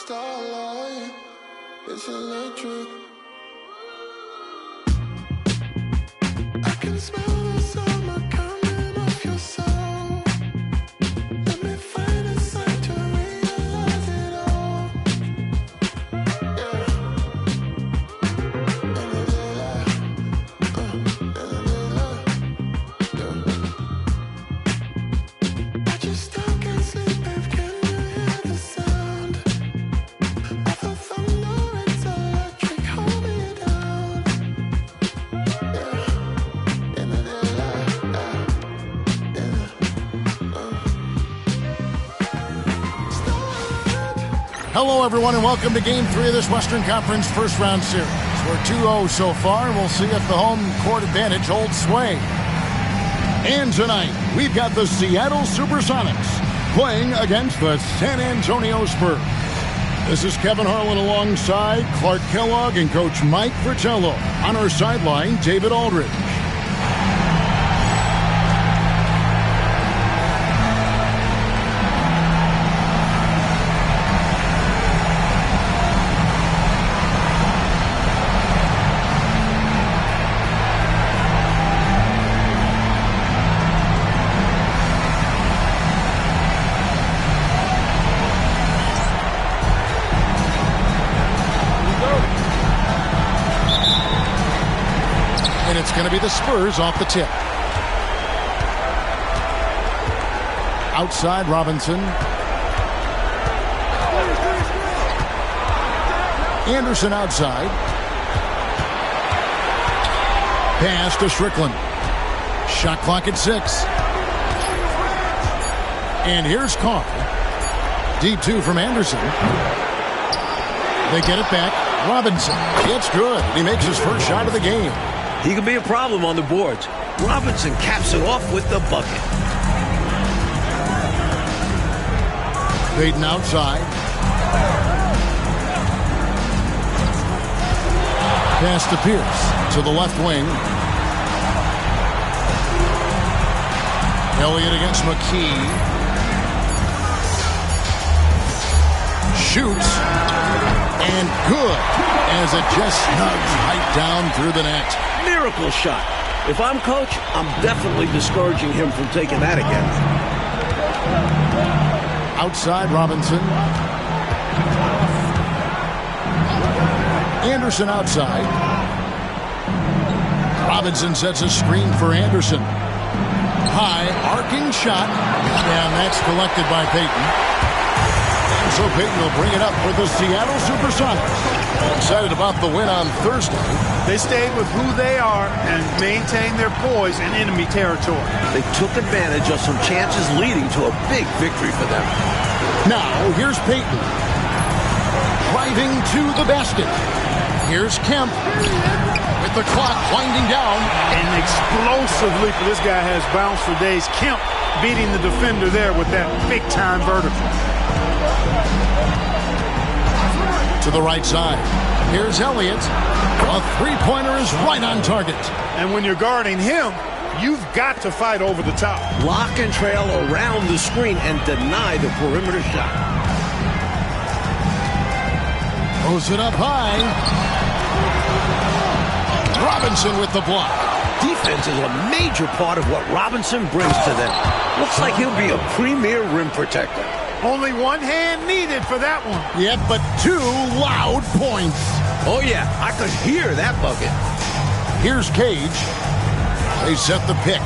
Starlight, it's electric. I can smell the summer coming off your soul. Let me find a sign to realize it all. Yeah. In the daylight, in the daylight, yeah. I just still can't sleep, babe. Can you hear the sound of the thunder? It's electric. Hold me down. Yeah. In the daylight, Hello, everyone, and welcome to Game 3 of this Western Conference first-round series. We're 2-0 so far, and we'll see if the home court advantage holds sway. And tonight, we've got the Seattle Supersonics playing against the San Antonio Spurs. This is Kevin Harlan alongside Clark Kellogg and Coach Mike Fratello. On our sideline, David Aldridge. And it's going to be the Spurs off the tip. Outside, Robinson. Anderson outside. Pass to Strickland. Shot clock at 6. And here's Carr. Deep 2 from Anderson. They get it back. Robinson. It's good. He makes his first shot of the game. He could be a problem on the boards. Robinson caps it off with the bucket. Payton outside. Pass to Pierce to the left wing. Elliott against McKee. Shoots. And good. As it just snugs right down through the net. Miracle shot. If I'm coach, I'm definitely discouraging him from taking that again. Outside, Robinson. Anderson outside. Robinson sets a screen for Anderson. High, arcing shot. And that's collected by Payton. And so Payton will bring it up for the Seattle Supersonics. Excited about the win on Thursday. They stayed with who they are and maintained their poise in enemy territory. They took advantage of some chances leading to a big victory for them. Now, here's Payton. Driving to the basket. Here's Kemp. With the clock winding down. And explosively, for this guy has bounced for days. Kemp beating the defender there with that big-time vertical. To the right side. Here's Elliott. A three-pointer is right on target. And when you're guarding him, you've got to fight over the top. Lock and trail around the screen and deny the perimeter shot. Throws it up high. Robinson with the block. Defense is a major part of what Robinson brings to them. Looks like he'll be a premier rim protector. Only one hand needed for that one. Yep, but 2 loud points. Oh, yeah, I could hear that bucket. Here's Cage. They set the pick.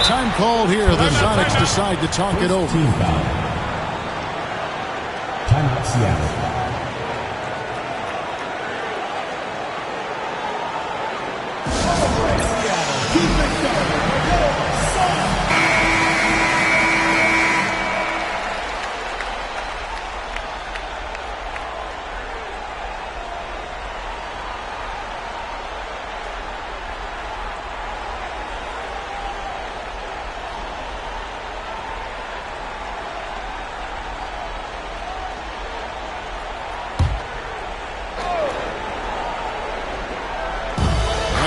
Time called here. The Sonics decide to talk it over. Timeout, Seattle.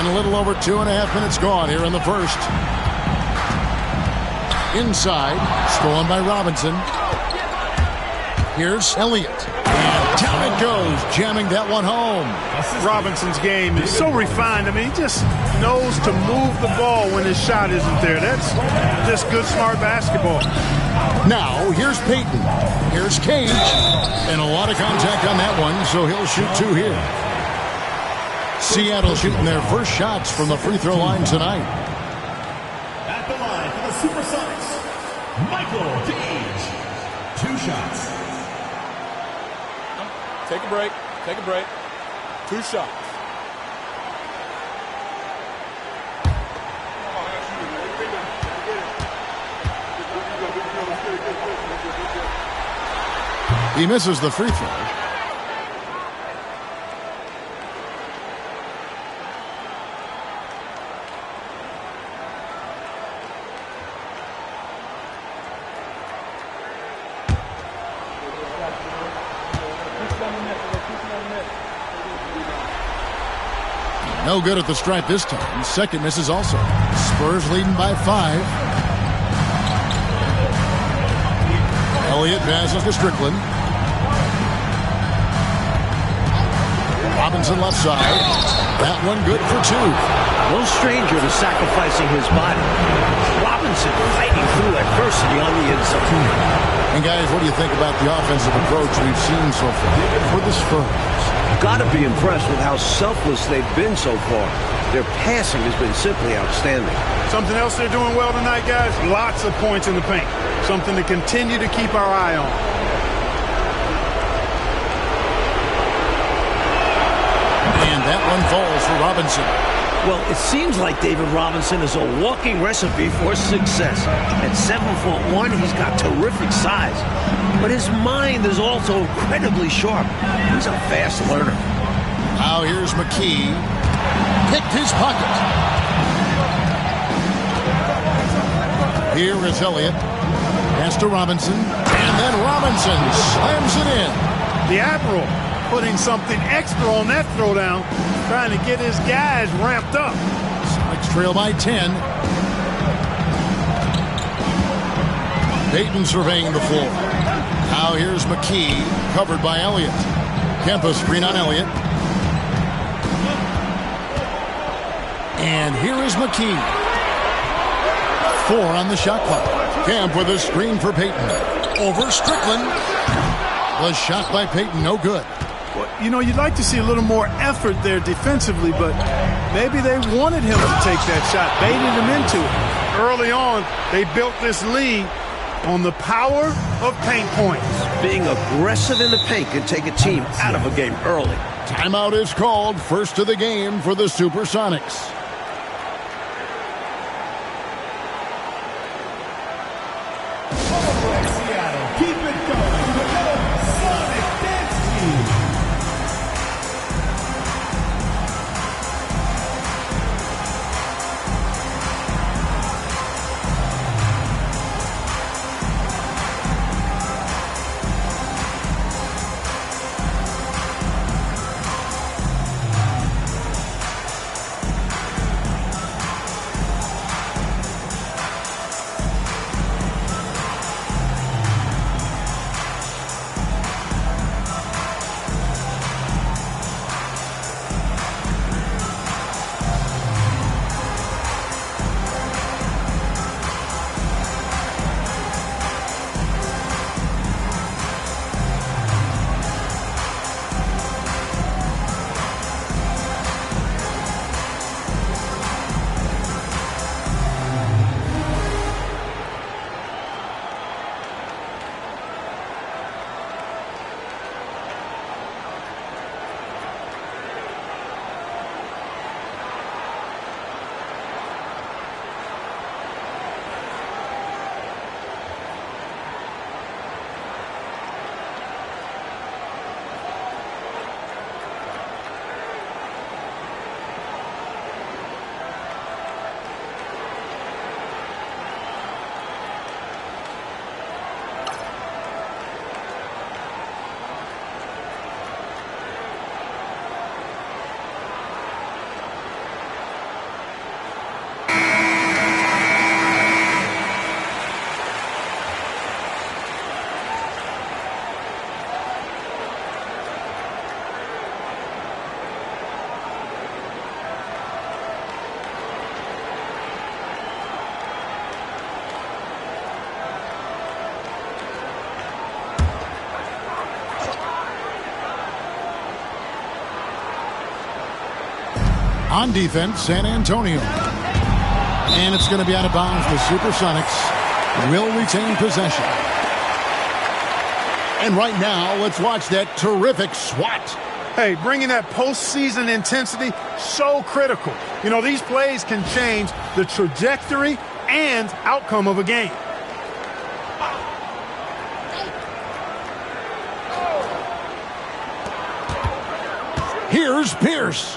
A little over 2.5 minutes gone here in the first. Inside, stolen by Robinson. Here's Elliott. And down it goes, jamming that one home. Robinson's game is so refined. I mean, he just knows to move the ball when his shot isn't there. That's just good, smart basketball. Now, here's Payton. Here's Cage. And a lot of contact on that one, so he'll shoot two here. Seattle shooting their first shots from the free throw line tonight. At the line for the Supersonics, Michael Cage. 2 shots. Take a break. Take a break. 2 shots. He misses the free throw. No good at the stripe this time. Second misses also. Spurs leading by 5. Elliott passes to Strickland. Robinson left side. That one good for 2. No stranger to sacrificing his body. Robinson fighting through adversity on the inside. And guys, what do you think about the offensive approach we've seen so far for the Spurs? Got to be impressed with how selfless they've been so far. Their passing has been simply outstanding. Something else they're doing well tonight, guys? Lots of points in the paint. Something to continue to keep our eye on. And that one falls for Robinson. Well, it seems like David Robinson is a walking recipe for success. At 7'1", he's got terrific size. But his mind is also incredibly sharp. He's a fast learner. Now here's McKee. Picked his pocket. Here is Elliott. Pass to Robinson. And then Robinson slams it in. The Admiral putting something extra on that throwdown, trying to get his guys ramped up. Sonics trail by 10. Payton surveying the floor. Now here's McKee, covered by Elliott. Kempa screen on Elliott. And here is McKee. 4 on the shot clock. Kemp with a screen for Payton. Over Strickland. The shot by Payton, no good. Well, you know, you'd like to see a little more effort there defensively, but maybe they wanted him to take that shot, baited him into it. Early on, they built this lead on the power of paint points. Being aggressive in the paint can take a team out of a game early. Timeout is called. First of the game for the Supersonics. Seattle, keep it going. The Sonic Dance Team. On defense, San Antonio. And it's going to be out of bounds. The Supersonics will retain possession. And right now, let's watch that terrific swat. Hey, bringing that postseason intensity, so critical. You know, these plays can change the trajectory and outcome of a game. Here's Pierce.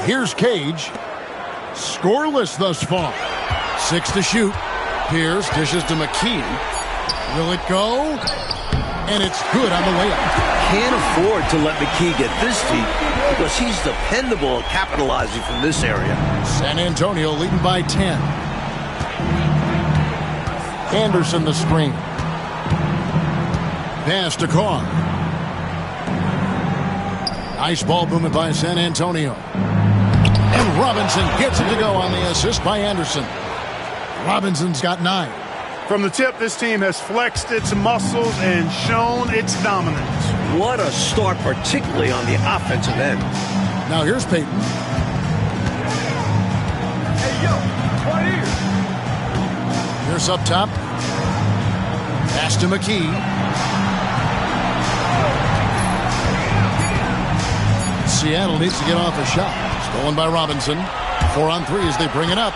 Here's Cage. Scoreless thus far. 6 to shoot. Pierce dishes to McKee. Will it go? And it's good on the layup. Can't afford to let McKee get this deep because he's dependable at capitalizing from this area. San Antonio leading by 10. Anderson the screen. Pass to Carr. Nice ball movement by San Antonio. And Robinson gets it to go on the assist by Anderson. Robinson's got 9. From the tip, this team has flexed its muscles and shown its dominance. What a start, particularly on the offensive end. Now here's Payton. Hey, yo, right here. Here's up top. Pass to McKee. Seattle needs to get off a shot. Stolen by Robinson. 4 on 3 as they bring it up.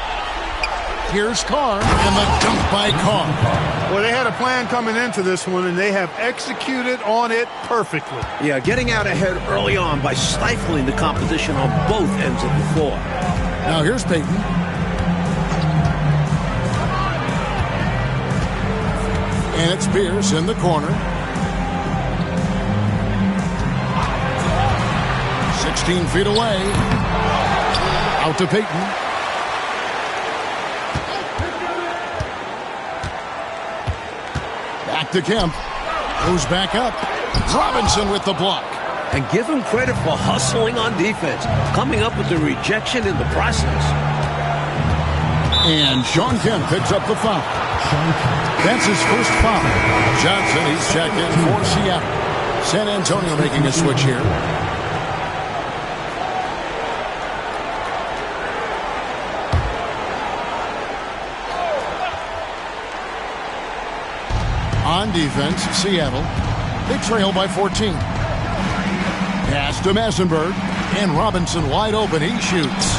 Here's Carr, and the dunk by Carr. Well, they had a plan coming into this one, and they have executed on it perfectly. Yeah, getting out ahead early on by stifling the competition on both ends of the floor. Now here's Payton. And it's Pierce in the corner. 16 feet away. Out to Payton. Back to Kemp. Goes back up. Robinson with the block. And give him credit for hustling on defense, coming up with the rejection in the process. And Sean Kemp picks up the foul. That's his first foul. Johnson, he's checked in for Seattle. San Antonio making a switch here. On defense, Seattle. They trail by 14. Pass to Massenberg. And Robinson wide open. He shoots.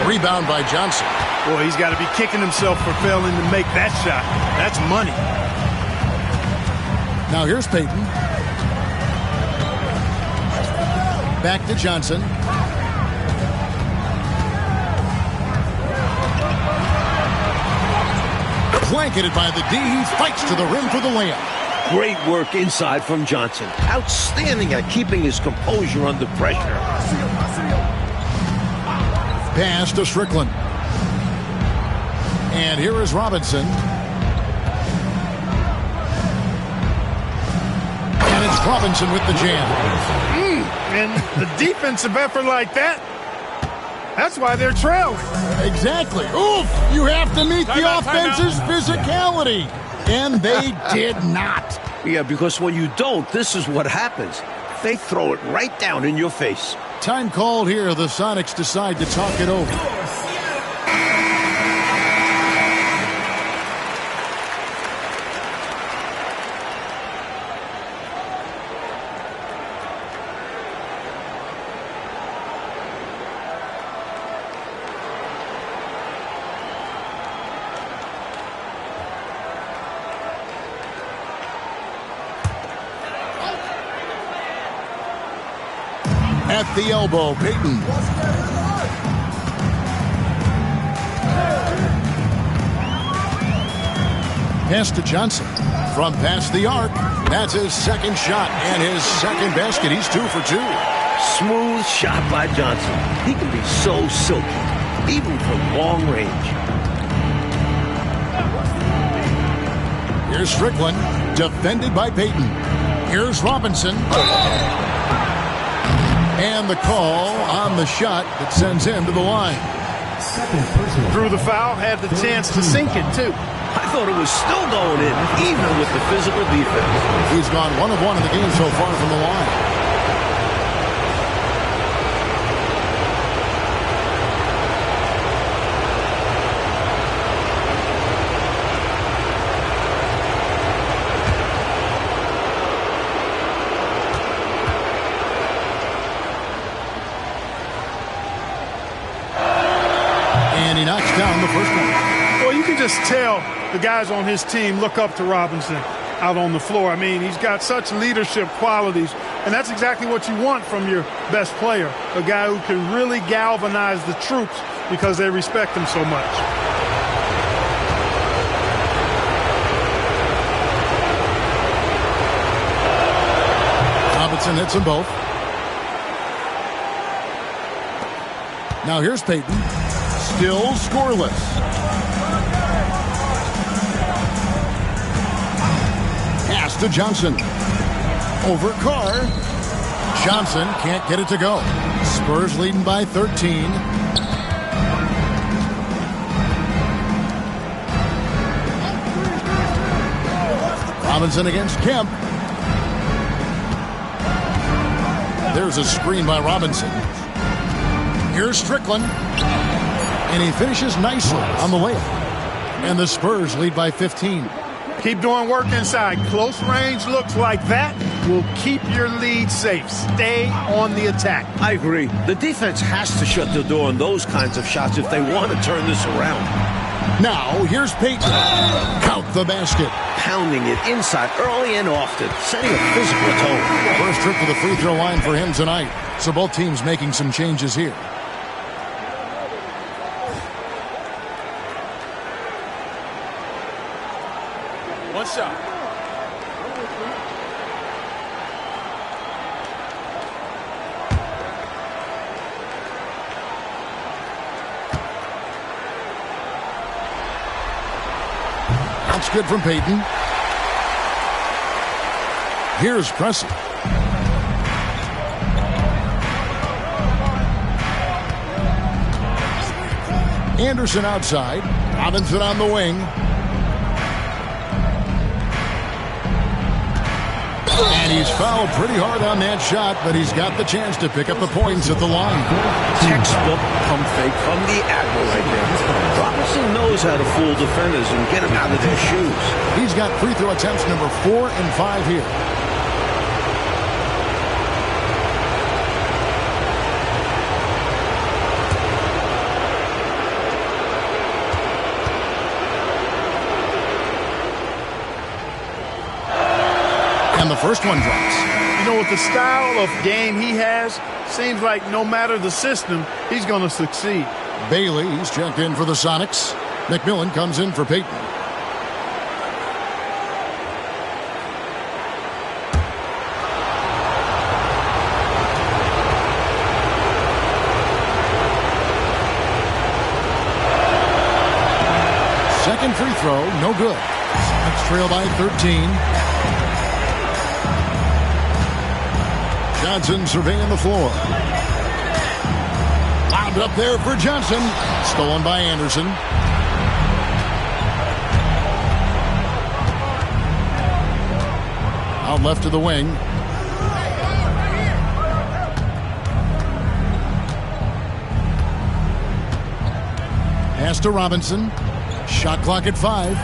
Rebound by Johnson. Boy, he's got to be kicking himself for failing to make that shot. That's money. Now here's Payton. Back to Johnson. Blanketed by the D. He fights to the rim for the layup. Great work inside from Johnson. Outstanding at keeping his composure under pressure. Pass to Strickland. And here is Robinson. And it's Robinson with the jam. And the defensive effort like that, that's why they're trailing. Exactly. Oof! You have to meet the offense's physicality. And they did not. Yeah, because when you don't, this is what happens. They throw it right down in your face. Time called here. The Sonics decide to talk it over. At the elbow, Payton. Pass to Johnson. From past the arc. That's his second shot and his second basket. He's 2 for 2. Smooth shot by Johnson. He can be so silky, even from long range. Here's Strickland, defended by Payton. Here's Robinson. And the call on the shot that sends him to the line. Drew the foul, had the chance to sink it, too. I thought it was still going in, even with the physical defense. He's gone 1 of 1 in the game so far from the line. And he knocks down the first one. Well, you can just tell the guys on his team look up to Robinson out on the floor. I mean, he's got such leadership qualities, and that's exactly what you want from your best player, a guy who can really galvanize the troops because they respect him so much. Robinson hits them both. Now here's Payton. Still scoreless. Pass to Johnson. Over Carr. Johnson can't get it to go. Spurs leading by 13. Robinson against Kemp. There's a screen by Robinson. Here's Strickland. And he finishes nicely on the layup. And the Spurs lead by 15. Keep doing work inside. Close range looks like that will keep your lead safe. Stay on the attack. I agree. The defense has to shut the door on those kinds of shots if they want to turn this around. Now, here's Payton. Count the basket. Pounding it inside early and often, setting a physical tone. First trip to the free throw line for him tonight. So both teams making some changes here. One shot. That's good from Payton. Here's Pressey. Anderson outside. Robinson on the wing. And he's fouled pretty hard on that shot, but he's got the chance to pick up the points at the line. Textbook pump fake from the Admiral right there. Robinson knows how to fool defenders and get them out of their shoes. He's got free throw attempts number 4 and 5 here. And the first one drops. You know, with the style of game he has, seems like no matter the system, he's going to succeed. Bailey's checked in for the Sonics. McMillan comes in for Payton. Second free throw, no good. Sonics trail by 13. Johnson surveying the floor. Lobbed up there for Johnson. Stolen by Anderson. Out left to the wing. Pass to Robinson. Shot clock at 5.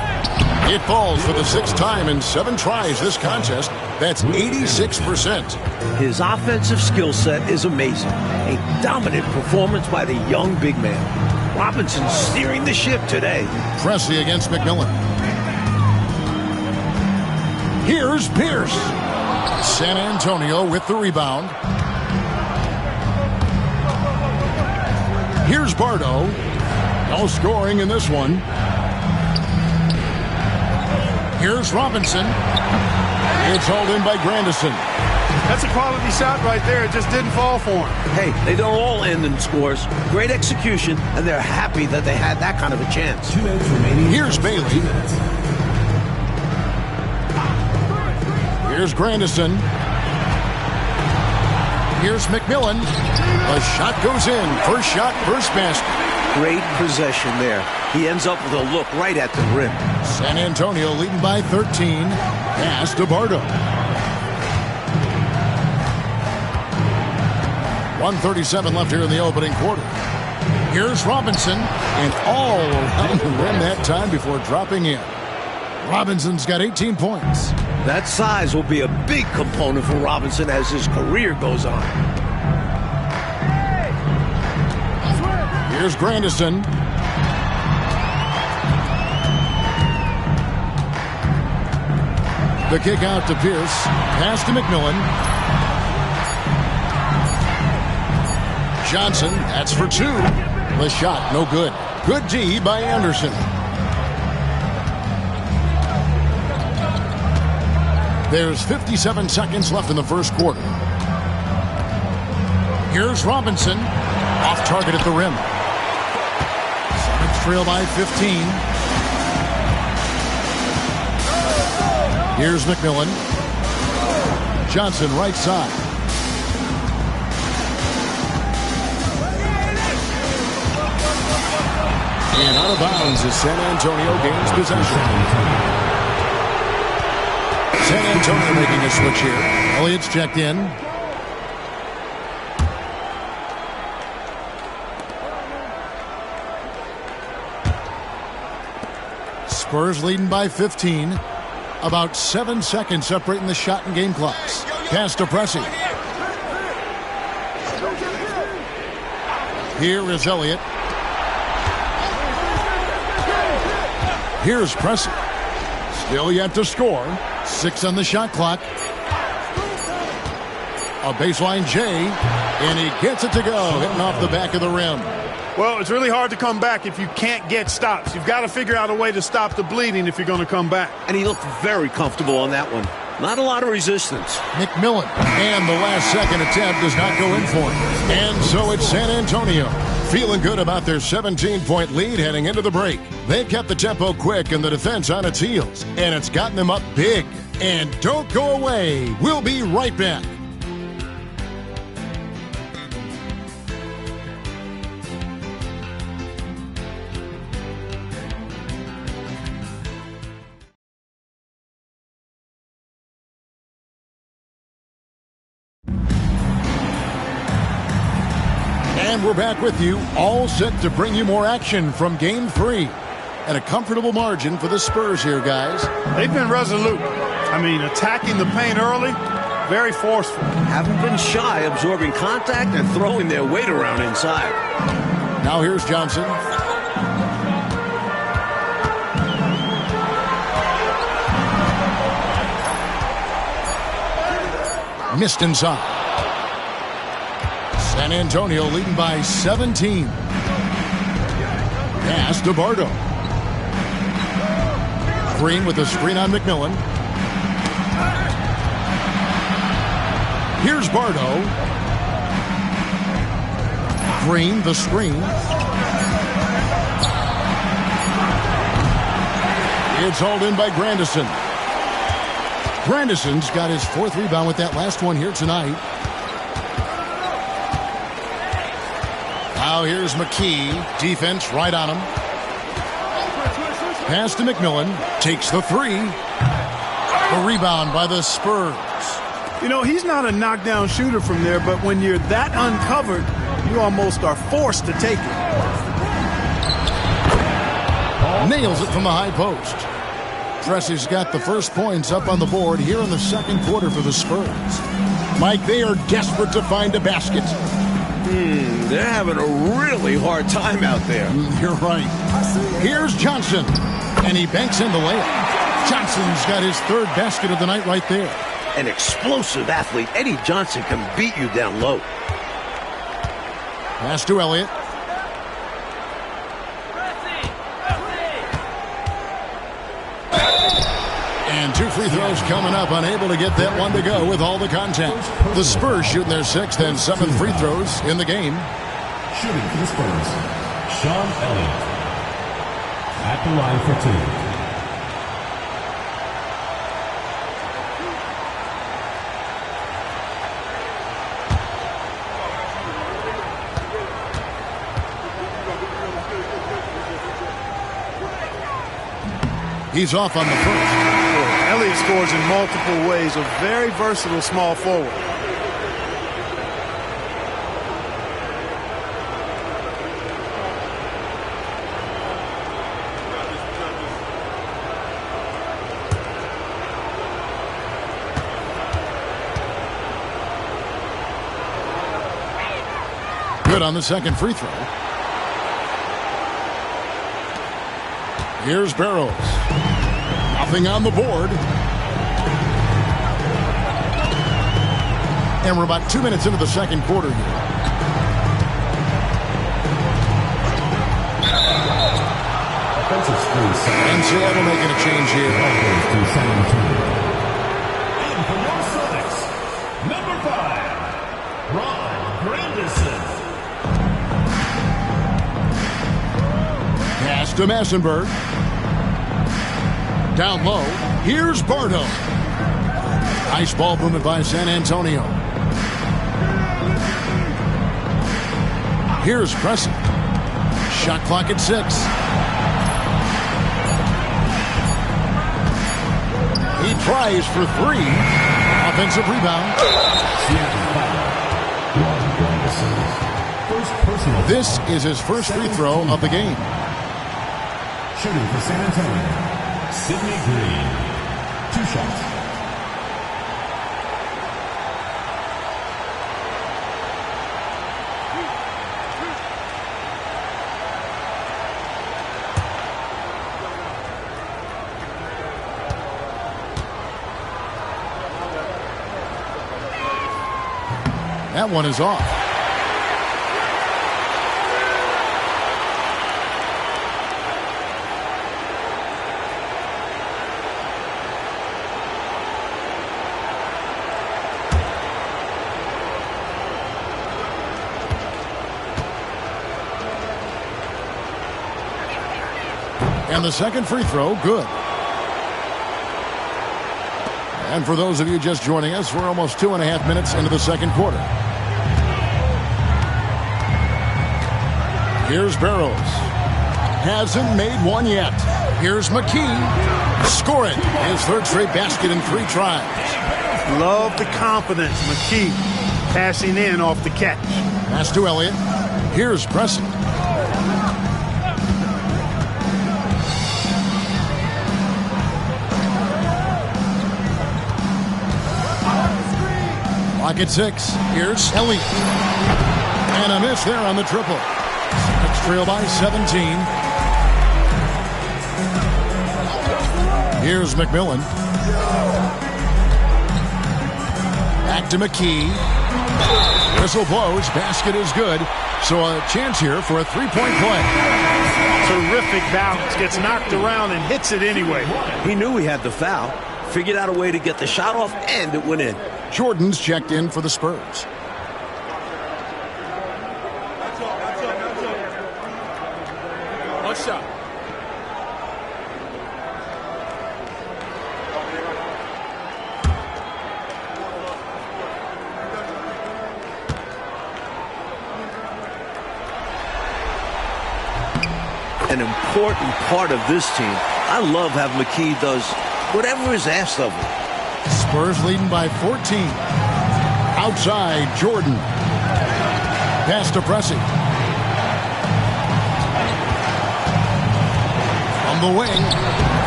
It falls for the 6th time in 7 tries this contest. That's 86%. His offensive skill set is amazing. A dominant performance by the young big man. Robinson steering the ship today. Pressey against McMillan. Here's Pierce. San Antonio with the rebound. Here's Bardo. No scoring in this one. Here's Robinson. It's hauled in by Grandison. That's a quality shot right there. It just didn't fall for him. Hey, they don't all end in scores. Great execution, and they're happy that they had that kind of a chance. Here's Bailey. Here's Grandison. Here's McMillan. The shot goes in. First shot, first basket. Great possession there. He ends up with a look right at the rim. San Antonio leading by 13. Pass to Bardo. 1:37 left here in the opening quarter. Here's Robinson, and all around the rim that time before dropping in. Robinson's got 18 points. That size will be a big component for Robinson as his career goes on. Here's Grandison. The kick out to Pierce. Pass to McMillan. Johnson, that's for two. The shot, no good. Good D by Anderson. There's 57 seconds left in the first quarter. Here's Robinson. Off target at the rim. Suns trail by 15. Here's McMillan. Johnson right side. And out of bounds as San Antonio gains possession. San Antonio making a switch here. Elliott's checked in. Spurs leading by 15. About 7 seconds separating the shot and game clocks. Pass to Pressey. Here is Elliott. Here's Pressey. Still yet to score. 6 on the shot clock. A baseline J, and he gets it to go, hitting off the back of the rim. Well, it's really hard to come back if you can't get stops. You've got to figure out a way to stop the bleeding if you're going to come back. And he looked very comfortable on that one. Not a lot of resistance. McMillan, and the last second attempt does not go in for him. And so it's San Antonio, feeling good about their 17-point lead heading into the break. They've kept the tempo quick and the defense on its heels, and it's gotten them up big. And don't go away. We'll be right back. And we're back with you, all set to bring you more action from Game 3. And a comfortable margin for the Spurs here, guys. They've been resolute. I mean, attacking the paint early, very forceful. Haven't been shy, absorbing contact and throwing their weight around inside. Now here's Johnson. Missed inside. San Antonio leading by 17. Pass to Bardo. Green with the screen on McMillan. Here's Bardo. Green, the screen. It's hauled in by Grandison. Grandison's got his 4th rebound with that last one here tonight. Now here's McKee. Defense right on him. Pass to McMillan. Takes the 3. A rebound by the Spurs. You know, he's not a knockdown shooter from there, but when you're that uncovered, you almost are forced to take it. Nails it from the high post. Pressey's got the first points up on the board here in the second quarter for the Spurs. Mike, they are desperate to find a basket. They're having a really hard time out there. You're right. Here's Johnson, and he banks in the layup. Johnson's got his 3rd basket of the night right there. An explosive athlete, Eddie Johnson can beat you down low. Pass to Elliott. And 2 free throws coming up, unable to get that one to go with all the contact. The Spurs shooting their 6th and 7th free throws in the game. Shooting for the Spurs, Sean Elliott. At the line for 2. He's off on the first. Elliott scores in multiple ways, a very versatile small forward. Good on the second free throw. Here's Barrows. Nothing on the board. And we're about 2 minutes into the second quarter here. And Seattle making a change here. And for your Sonics, number 5, Ron Grandison. Pass to Massenberg. Down low. Here's Bardo. Nice ball movement by San Antonio. Here's Preston. Shot clock at 6. He tries for 3. Offensive rebound. This is his first free throw of the game. Shooting for San Antonio, Sidney Green. 2 shots. That one is off. And the second free throw, good. And for those of you just joining us, we're almost 2.5 minutes into the second quarter. Here's Barrows. Hasn't made one yet. Here's McKee. Scoring his third straight basket in 3 tries. Love the confidence. McKee passing in off the catch. Pass to Elliott. Here's Preston. Lock at 6. Here's Elliott. And a miss there on the triple. It's trail by 17. Here's McMillan. Back to McKee. Whistle blows. Basket is good. So a chance here for a 3-point play. Terrific balance. Gets knocked around and hits it anyway. He knew he had the foul. Figured out a way to get the shot off, and it went in. Jordan's checked in for the Spurs. One shot. An important part of this team. I love how McKee does whatever is asked of him. Spurs leading by 14. Outside, Jordan. Pass to Pressey. On the wing.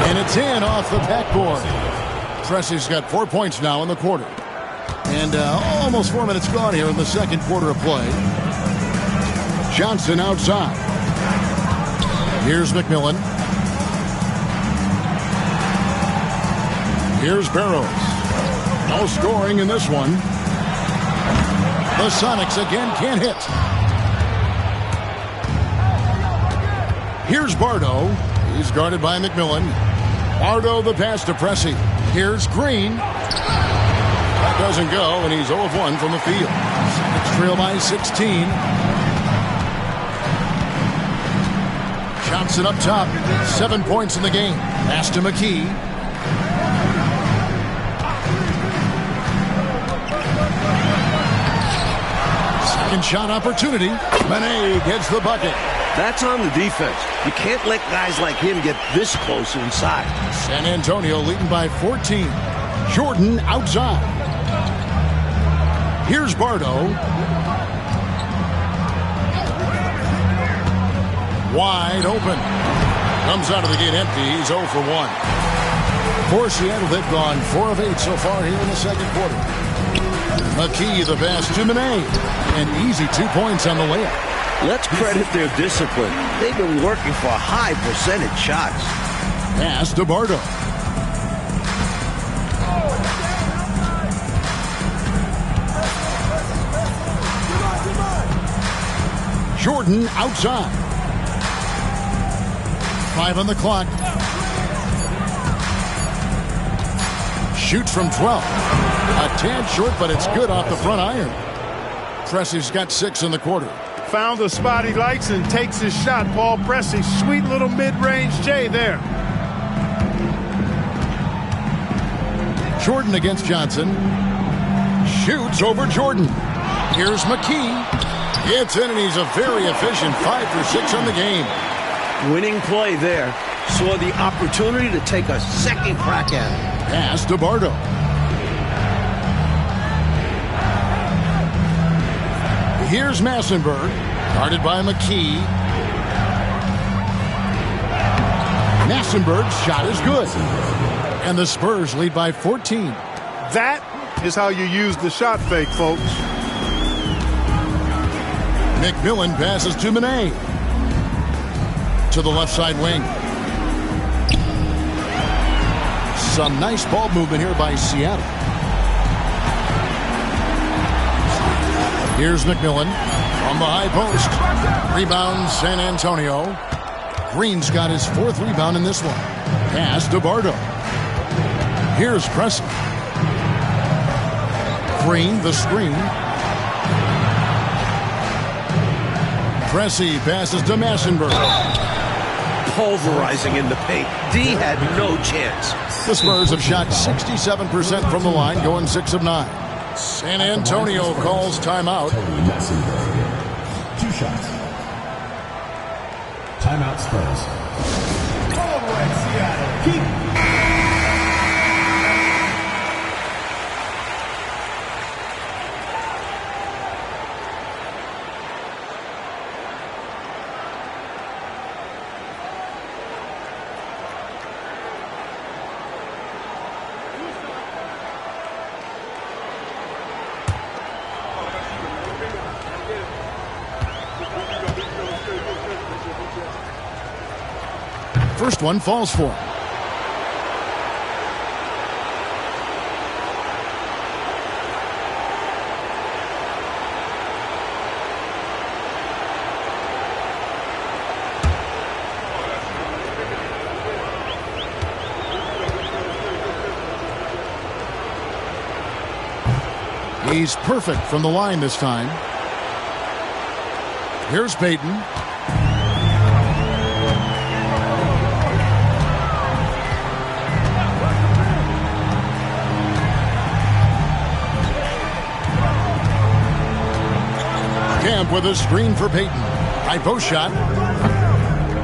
And it's in off the backboard. Pressey's got 4 points now in the quarter. And almost 4 minutes gone here in the second quarter of play. Johnson outside. Here's McMillan. Here's Barrows. No scoring in this one. The Sonics again can't hit. Here's Bardo. He's guarded by McMillan. Bardo the pass to Pressey. Here's Green. That doesn't go, and he's 0 of 1 from the field. It's trail by 16. Johnson up top. 7 points in the game. Pass to McKee. Second shot opportunity. Manet gets the bucket. That's on the defense. You can't let guys like him get this close inside. San Antonio leading by 14. Jordan outside. Here's Bardo. Wide open. Comes out of the gate empty. He's 0 for 1. For Seattle, they've gone 4 of 8 so far here in the second quarter. McKee the pass to Manet. An easy 2 points on the layup. Let's credit their discipline. They've been working for high percentage shots. Pass to Bardo. Jordan outside. 5 on the clock. Shoots from 12. A tad short, but it's good off the front iron. Pressey's got 6 in the quarter. Found the spot he likes and takes his shot. Paul Pressey, sweet little mid-range J there. Jordan against Johnson. Shoots over Jordan. Here's McKee. It's in, and he's a very efficient 5 for 6 on the game. Winning play there. Saw the opportunity to take a second crack at it. Pass to Bardo. Here's Massenberg. Guarded by McKee. Massenberg's shot is good. And the Spurs lead by 14. That is how you use the shot fake, folks. McMillan passes to Manet. To the left side wing. Some nice ball movement here by Seattle. Here's McMillan from the high post. Rebound San Antonio. Green's got his 4th rebound in this one. Pass to Bardo. Here's Pressey. Green, the screen. Pressey passes to Massenberg. Pulverizing in the paint. D had no chance. The Spurs have shot 67% from the line, going 6 of 9. San Antonio calls timeout. 2 shots. Timeout Spurs. All right, Seattle. Keep. First one falls for him. He's perfect from the line this time. Here's Payton. Camp with a screen for Payton. High post shot.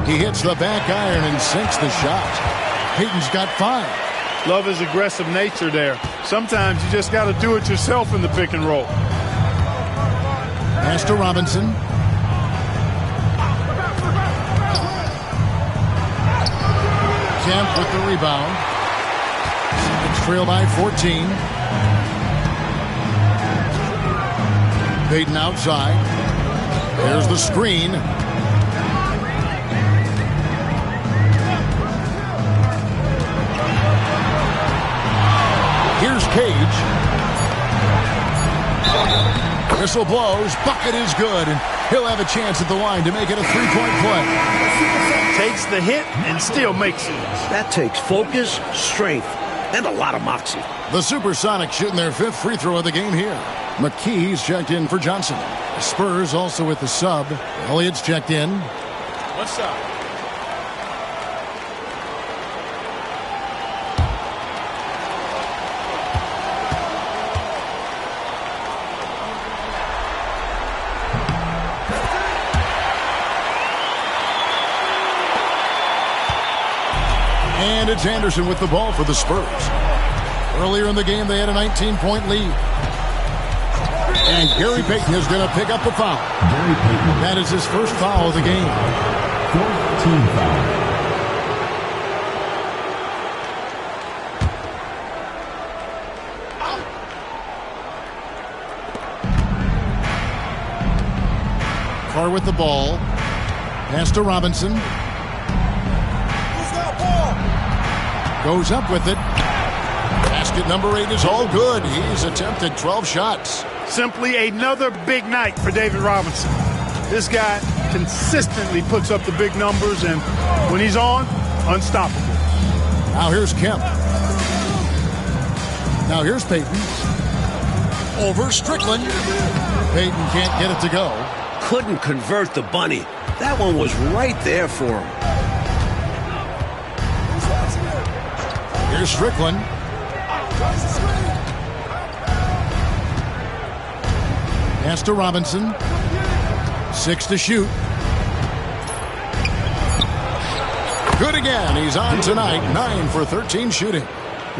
He hits the back iron and sinks the shot. Payton's got 5. Love his aggressive nature there. Sometimes you just got to do it yourself in the pick and roll. Pass to Robinson. Kemp with the rebound. It's trailed by 14. Payton outside. There's the screen. Here's Cage. Whistle blows. Bucket is good. And he'll have a chance at the line to make it a 3-point play. Takes the hit and still makes it. That takes focus, strength, and a lot of moxie. The Supersonics shooting their 5th free throw of the game here. McKee's checked in for Johnson. The Spurs also with the sub. Elliott's checked in. What's up? And it's Anderson with the ball for the Spurs. Earlier in the game, they had a 19-point lead. And Gary Payton is going to pick up the foul. That is his first foul of the game. 14 foul. Carr with the ball. Pass to Robinson. Goes up with it. Basket number 8 is all good. He's attempted 12 shots. Simply another big night for David Robinson. This guy consistently puts up the big numbers, and when he's on, unstoppable. Now here's Kemp. Now here's Payton. Over Strickland. Payton can't get it to go. Couldn't convert the bunny. That one was right there for him. Here's Strickland. Pass to Robinson. 6 to shoot. Good again. He's on tonight. 9 for 13 shooting.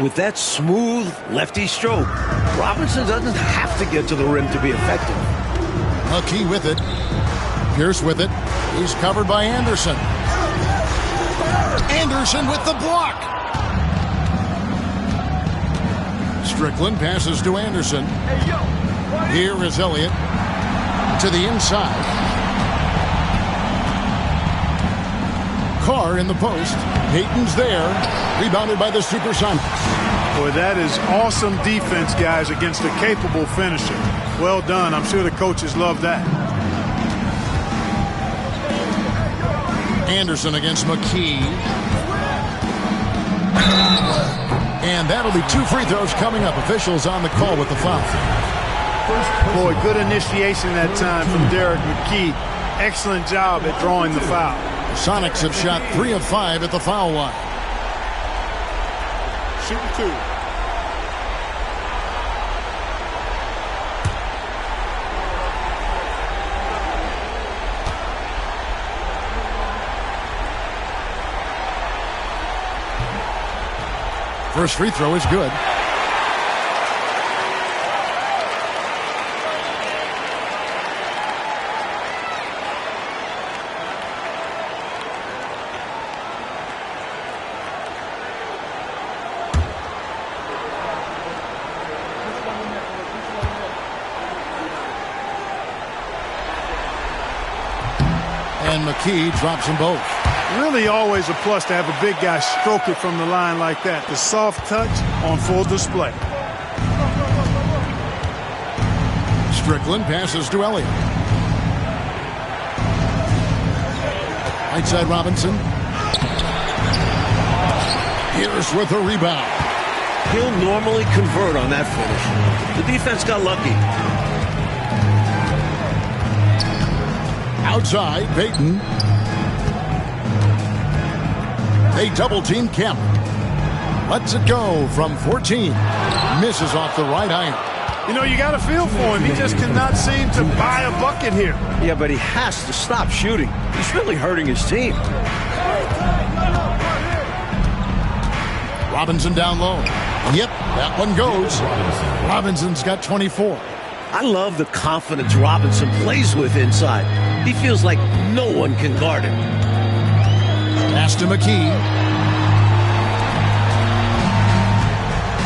With that smooth lefty stroke, Robinson doesn't have to get to the rim to be effective. McKee with it. Pierce with it. He's covered by Anderson. Anderson with the block. Strickland passes to Anderson. Here is Elliott to the inside. Carr in the post. Payton's there. Rebounded by the Supersonics. Boy, that is awesome defense, guys, against a capable finisher. Well done. I'm sure the coaches love that. Anderson against McKee. And that'll be 2 free throws coming up. Officials on the call with the foul. Boy, good initiation that time from Derek McKee. Excellent job at drawing the foul. The Sonics have shot 3 of 5 at the foul line. Shooting 2. First free throw is good. And McKee drops them both. Really always a plus to have a big guy stroke it from the line like that. The soft touch on full display. Strickland passes to Elliott. Right side Robinson. Here's with a rebound. He'll normally convert on that finish. The defense got lucky. Outside, Payton. They double-team Kemp. Lets it go from 14. Misses off the right iron. You know, you got to feel for him. He just cannot seem to buy a bucket here. Yeah, but he has to stop shooting. He's really hurting his team. Robinson down low. Yep, that one goes. Robinson's got 24. I love the confidence Robinson plays with inside. He feels like no one can guard him. Pass to McKee.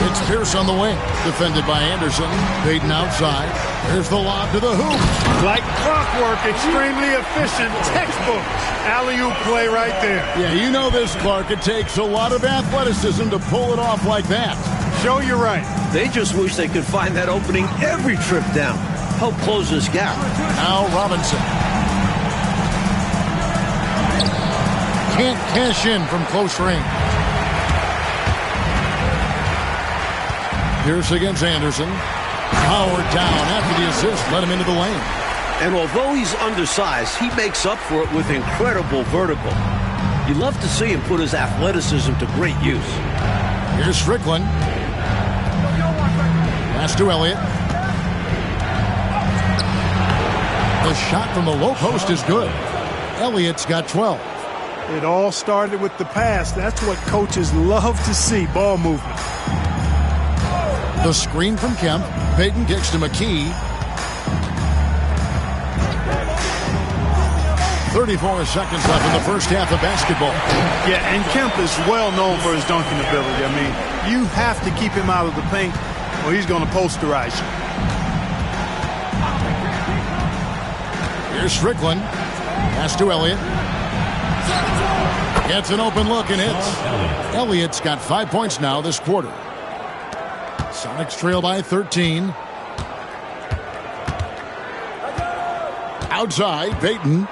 It's Pierce on the wing. Defended by Anderson. Payton outside. There's the lob to the hoop. Like clockwork, extremely efficient. Textbook alley-oop play right there. Yeah, you know this, Clark. It takes a lot of athleticism to pull it off like that. Show you're right. They just wish they could find that opening every trip down. Help close this gap. Now Robinson. Can't cash in from close range. Pierce against Anderson. Howard down after the assist. Let him into the lane. And although he's undersized, he makes up for it with incredible vertical. You love to see him put his athleticism to great use. Here's Strickland. Pass to Elliott. The shot from the low post is good. Elliott's got 12. It all started with the pass. That's what coaches love to see, ball movement. The screen from Kemp. Payton kicks to McKee. 34 seconds left in the first half of basketball. Yeah, and Kemp is well known for his dunking ability. I mean, you have to keep him out of the paint or he's going to posterize you. Here's Strickland. Pass to Elliott. Gets an open look and hits. Elliott's got 5 points now this quarter. Sonics trail by 13. Outside, Payton.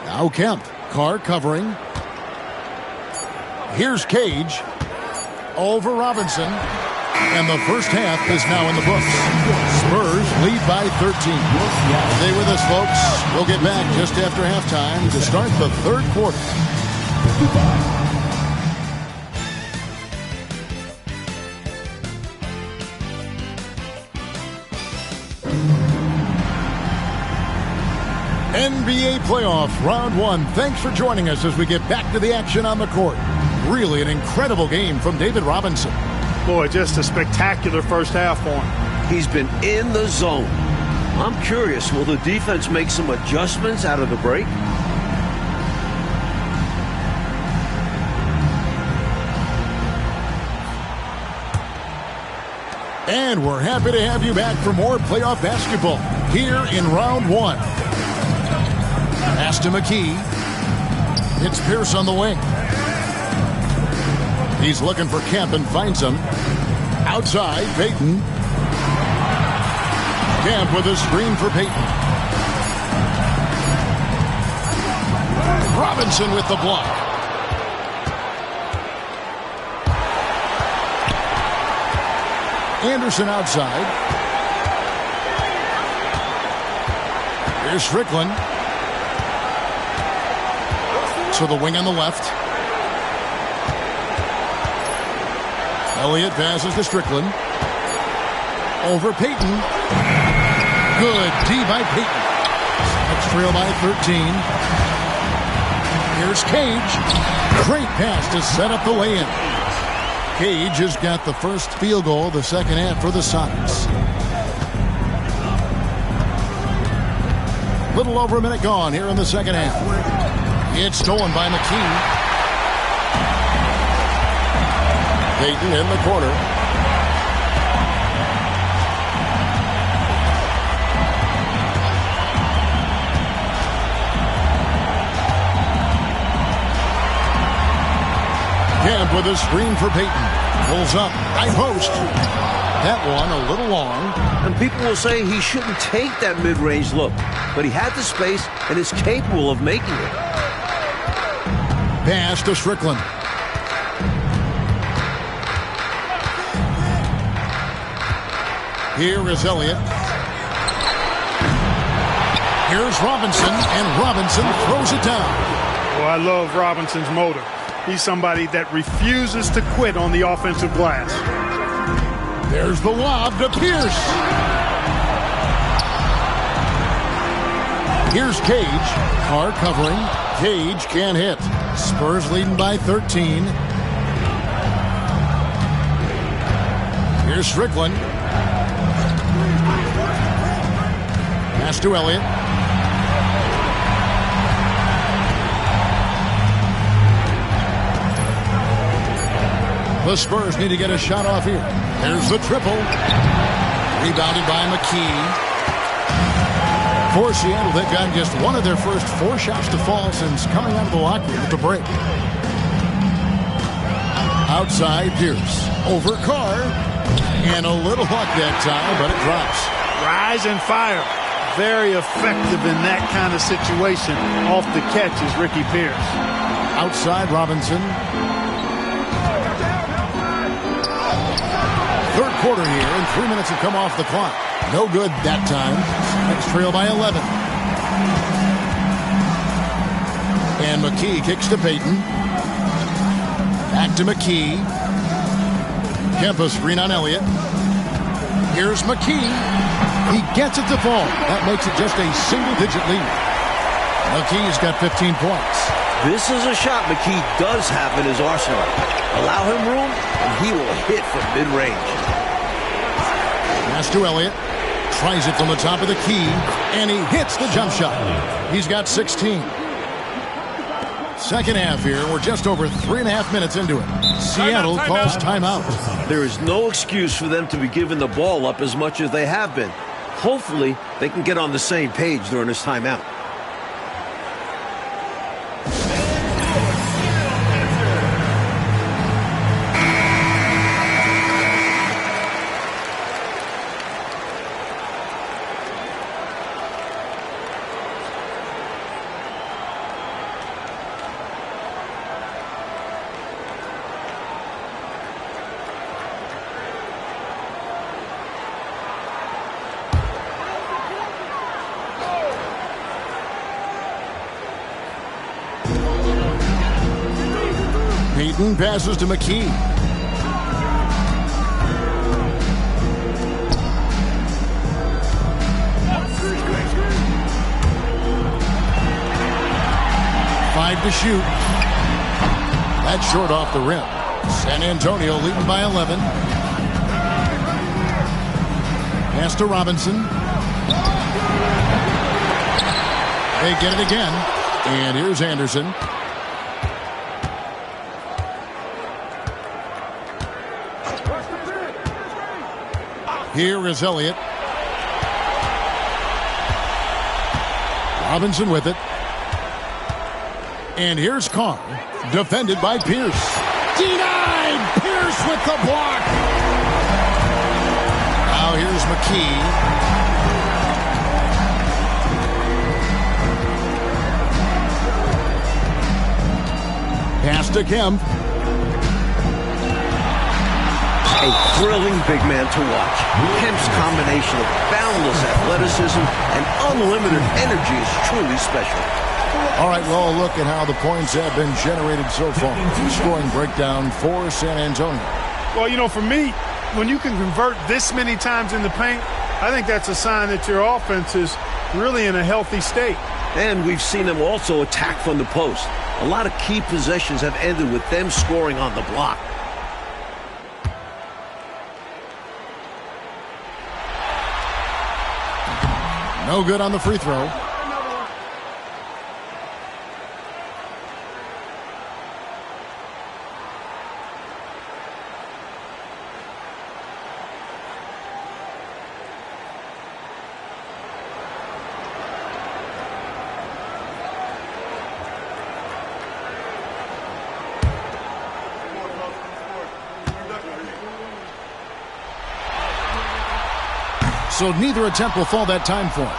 Now Kemp. Carr covering. Here's Cage. Over Robinson. And the first half is now in the books. Spurs lead by 13. Stay with us, folks. We'll get back just after halftime to start the third quarter. NBA playoff round one. Thanks for joining us as we get back to the action on the court. Really an incredible game from David Robinson. Boy, just a spectacular first half for him. He's been in the zone. I'm curious, will the defense make some adjustments out of the break? And we're happy to have you back for more playoff basketball here in round one. Pass to McKee. It's Pierce on the wing. He's looking for Kemp and finds him. Outside, Payton. Kemp with a screen for Payton. Robinson with the block. Anderson outside. Here's Strickland. To the wing on the left. Elliott passes to Strickland. Over Payton. Good D by Payton. Next trail by 13. Here's Cage. Great pass to set up the lay-in. Cage has got the first field goal of the second half for the Sonics. Little over a minute gone here in the second half. It's stolen by McKee. Payton in the corner. Kemp with a screen for Payton. Pulls up. High post. That one a little long. And people will say he shouldn't take that mid-range look. But he had the space and is capable of making it. Pass to Strickland. Here is Elliott. Here's Robinson, and Robinson throws it down. Well, I love Robinson's motor. He's somebody that refuses to quit on the offensive glass. There's the lob to Pierce. Here's Cage. Carr covering. Cage can't hit. Spurs leading by 13. Here's Strickland. Pass to Elliott. The Spurs need to get a shot off here. There's the triple. Rebounded by McKee. For Seattle, they've gotten just one of their first 4 shots to fall since coming out of the locker room at the break. Outside, Pierce. Over Carr. And a little luck that time, but it drops. Rise and fire. Very effective in that kind of situation. Off the catch is Ricky Pierce. Outside, Robinson. Third quarter here, and 3 minutes have come off the clock. No good that time. Next trail by 11. And McKee kicks to Payton. Back to McKee. Kemp a screen on Elliott. Here's McKee. He gets it to fall. That makes it just a single-digit lead. McKee's got 15 points. This is a shot McKee does have in his arsenal. Allow him room, and he will hit from mid-range. Pass to Elliott. Tries it from the top of the key, and he hits the jump shot. He's got 16. Second half here. We're just over 3.5 minutes into it. Seattle calls timeout. There is no excuse for them to be giving the ball up as much as they have been. Hopefully, they can get on the same page during this timeout. Peyton passes to McKee. Five to shoot. That's short off the rim. San Antonio leading by 11. Pass to Robinson. They get it again. And here's Anderson. Here is Elliott. Robinson with it. And here's Carr. Defended by Pierce. Denied! Pierce with the block. Now here's McKee. Pass to Kemp. A thrilling big man to watch. Kemp's combination of boundless athleticism and unlimited energy is truly special. All right, well, look at how the points have been generated so far. Scoring breakdown for San Antonio. Well, you know, for me, when you can convert this many times in the paint, I think that's a sign that your offense is really in a healthy state. And we've seen them also attack from the post. A lot of key possessions have ended with them scoring on the block. No good on the free throw. So neither attempt will fall that time for him.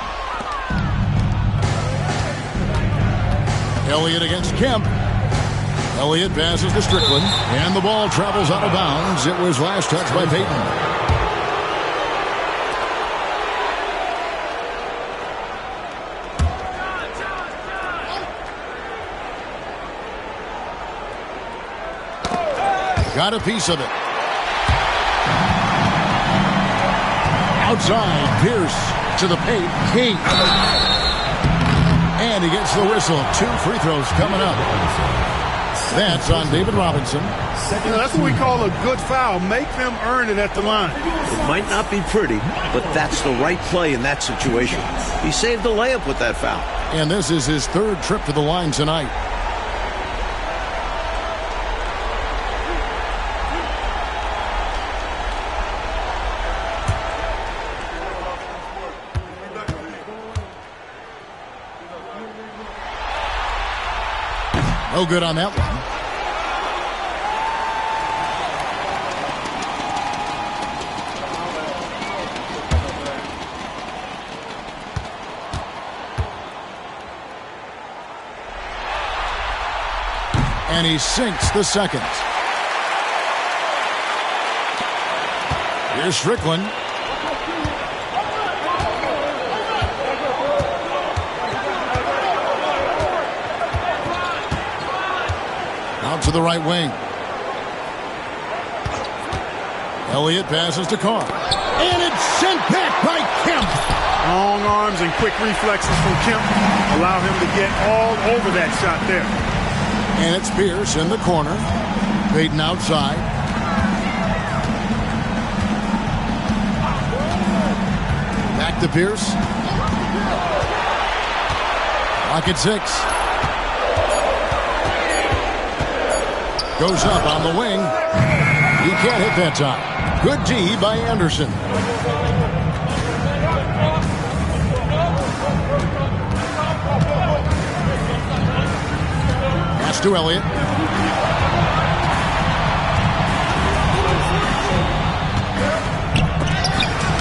Elliott against Kemp. Elliott passes to Strickland, and the ball travels out of bounds. It was last touched by Peyton. Got a piece of it. Outside, Pierce to the paint. Key. And he gets the whistle. 2 free throws coming up. That's on David Robinson. You know, that's what we call a good foul. Make them earn it at the line. It might not be pretty, but that's the right play in that situation. He saved the layup with that foul. And this is his 3rd trip to the line tonight. No good on that one. And he sinks the second. Here's Strickland. To the right wing. Elliott passes to Carr. And it's sent back by Kemp. Long arms and quick reflexes from Kemp allow him to get all over that shot there. And it's Pierce in the corner. Peyton outside. Back to Pierce. Clock at 6. Goes up on the wing. He can't hit that time. Good D by Anderson. Pass to Elliott.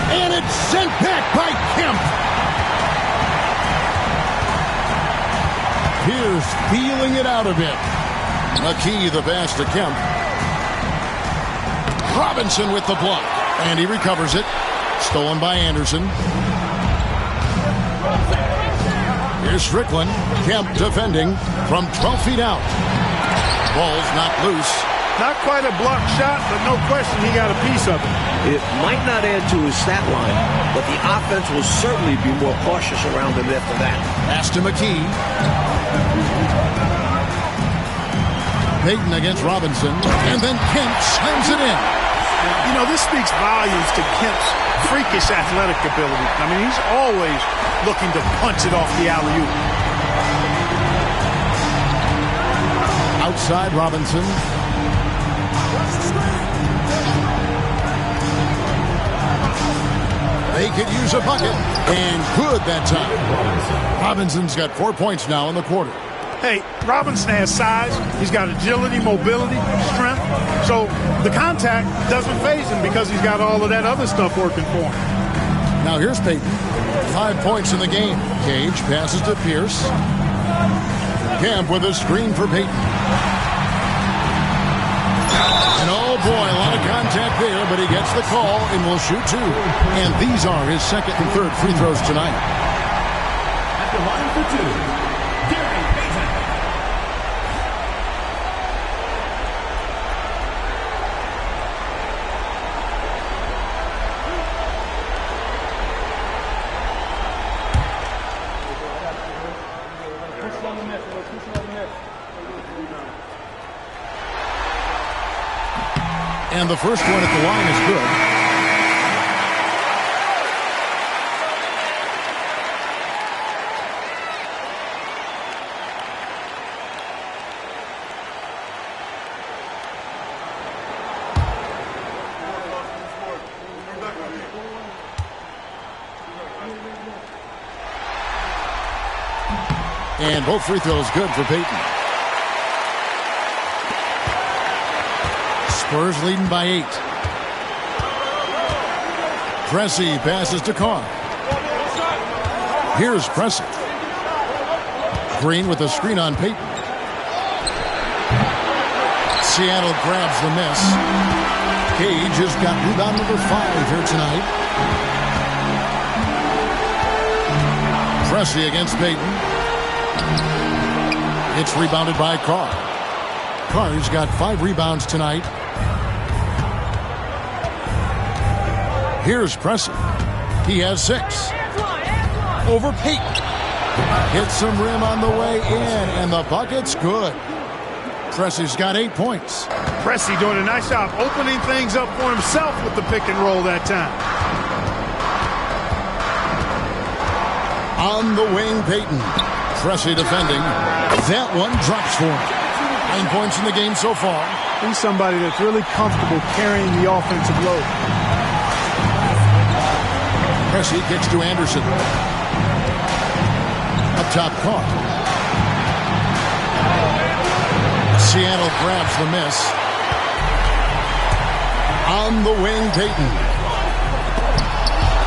And it's sent back by Kemp. Pierce feeling it out a bit. McKee the pass to Kemp. Robinson with the block. And he recovers it. Stolen by Anderson. Here's Strickland. Kemp defending from 12 feet out. Ball's not loose. Not quite a blocked shot, but no question he got a piece of it. It might not add to his stat line, but the offense will certainly be more cautious around him after that. Pass to McKee. Payton against Robinson, and then Kemp slams it in. You know, this speaks volumes to Kemp's freakish athletic ability. I mean, he's always looking to punch it off the alley-oop. Outside Robinson. They could use a bucket, and good that time. Robinson's got 4 points now in the quarter. Hey, Robinson has size. He's got agility, mobility, strength. So the contact doesn't faze him because he's got all of that other stuff working for him. Now here's Payton. 5 points in the game. Cage passes to Pierce. Kemp with a screen for Payton. And oh boy, a lot of contact there, but he gets the call and will shoot two. And these are his second and third free throws tonight. At the line for two, Gary Payton. And the first one at the line is good. And both free throws good for Payton. Spurs leading by 8. Pressey passes to Carr. Here's Pressey. Green with a screen on Payton. Seattle grabs the miss. Cage has got rebound number 5 here tonight. Pressey against Payton. It's rebounded by Carr. Carr's got 5 rebounds tonight. Here's Pressey. He has 6. Over Payton. Hits some rim on the way in, and the bucket's good. Pressey's got 8 points. Pressey doing a nice job opening things up for himself with the pick and roll that time. On the wing, Payton. Pressey defending. That one drops for him. 9 points in the game so far. He's somebody that's really comfortable carrying the offensive load. Pressey kicks to Anderson. Up top, Carr. Seattle grabs the miss. On the wing, Payton.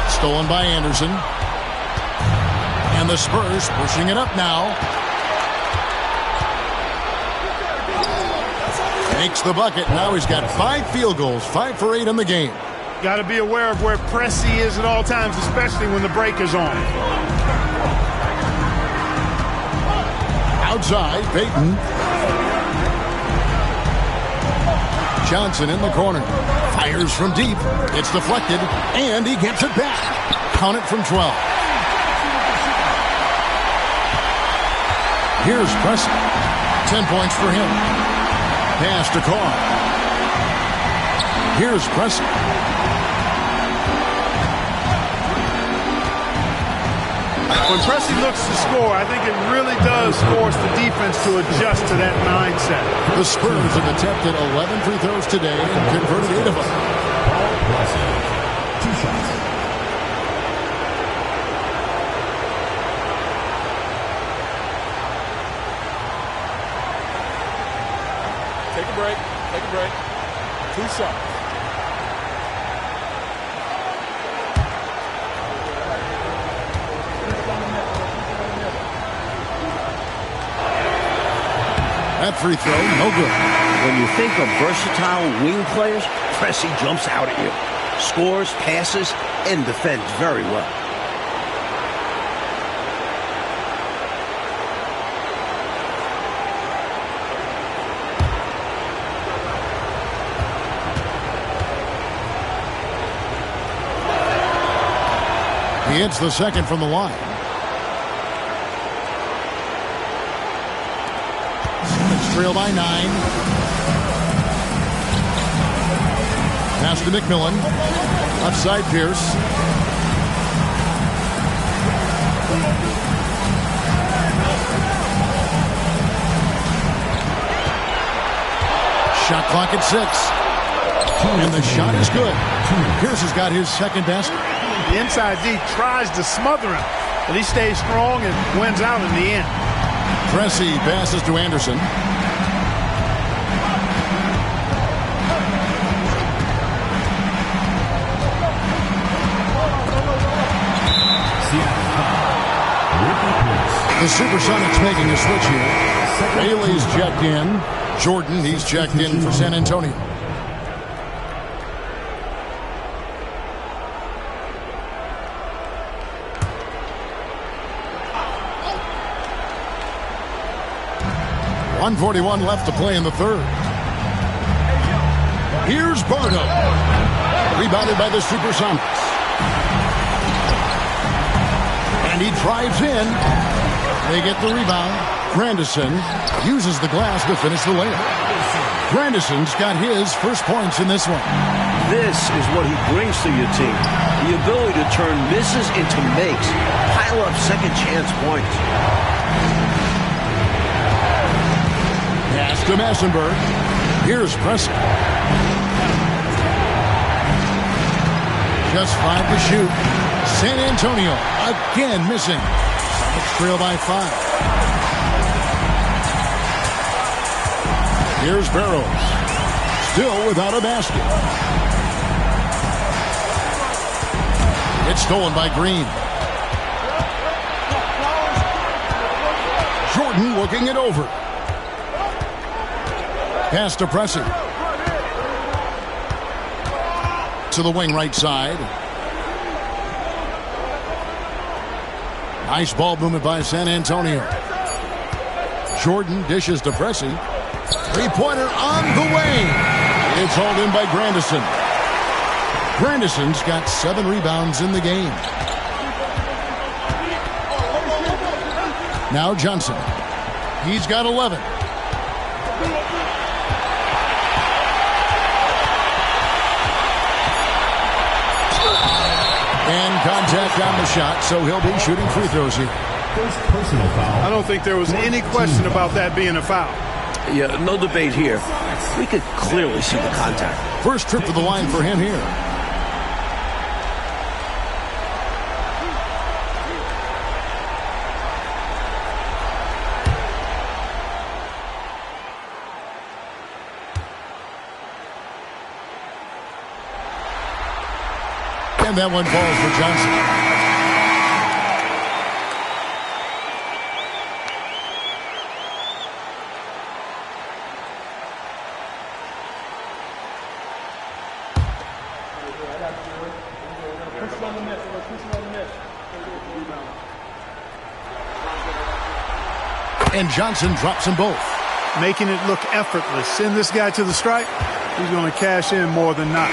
Stolen by Anderson. And the Spurs pushing it up now. Makes the bucket. Now he's got 5 field goals. 5 for 8 in the game. Got to be aware of where Pressey is at all times, especially when the break is on. Outside, Payton. Johnson in the corner. Fires from deep. It's deflected, and he gets it back. Count it from 12. Here's Pressey. 10 points for him. Pass to Carr. Here's Pressey. When Pressey looks to score, I think it really does force the defense to adjust to that mindset. The Spurs have attempted 11 free throws today and converted 8 of them. Pressey, 2 shots. Take a break. Take a break. 2 shots. That free throw, no good. When you think of versatile wing players, Pressey jumps out at you. Scores, passes, and defends very well. He hits the second from the line. It's trailed by 9. Pass to McMillan. Upside Pierce. Shot clock at 6. And the shot is good. Pierce has got his second basket. The inside D tries to smother him, but he stays strong and wins out in the end. Cressy passes to Anderson. The Supersonics making a switch here. Bailey's checked in. Jordan, he's checked in for San Antonio. .141 left to play in the third. Here's Bardo. Rebounded by the Supersonics. And he drives in. They get the rebound. Grandison uses the glass to finish the layup. Grandison's got his first points in this one. This is what he brings to your team. The ability to turn misses into makes. Pile up second chance points. Pass to Massenberg. Here's Preston. Just 5 to shoot. San Antonio again missing. It's trailed by 5. Here's Barrows. Still without a basket. It's stolen by Green. Jordan looking it over. Pass to Pressey. To the wing right side. Nice ball movement by San Antonio. Jordan dishes to Pressey. Three-pointer on the way. It's hauled in by Grandison. Grandison's got 7 rebounds in the game. Now Johnson. He's got 11. And contact on the shot, so he'll be shooting free throws here. First personal foul. I don't think there was any question about that being a foul. Yeah, no debate here. We could clearly see the contact. First trip to the line for him here. And that one falls for Johnson. And Johnson drops them both. Making it look effortless. Send this guy to the stripe. He's going to cash in more than not.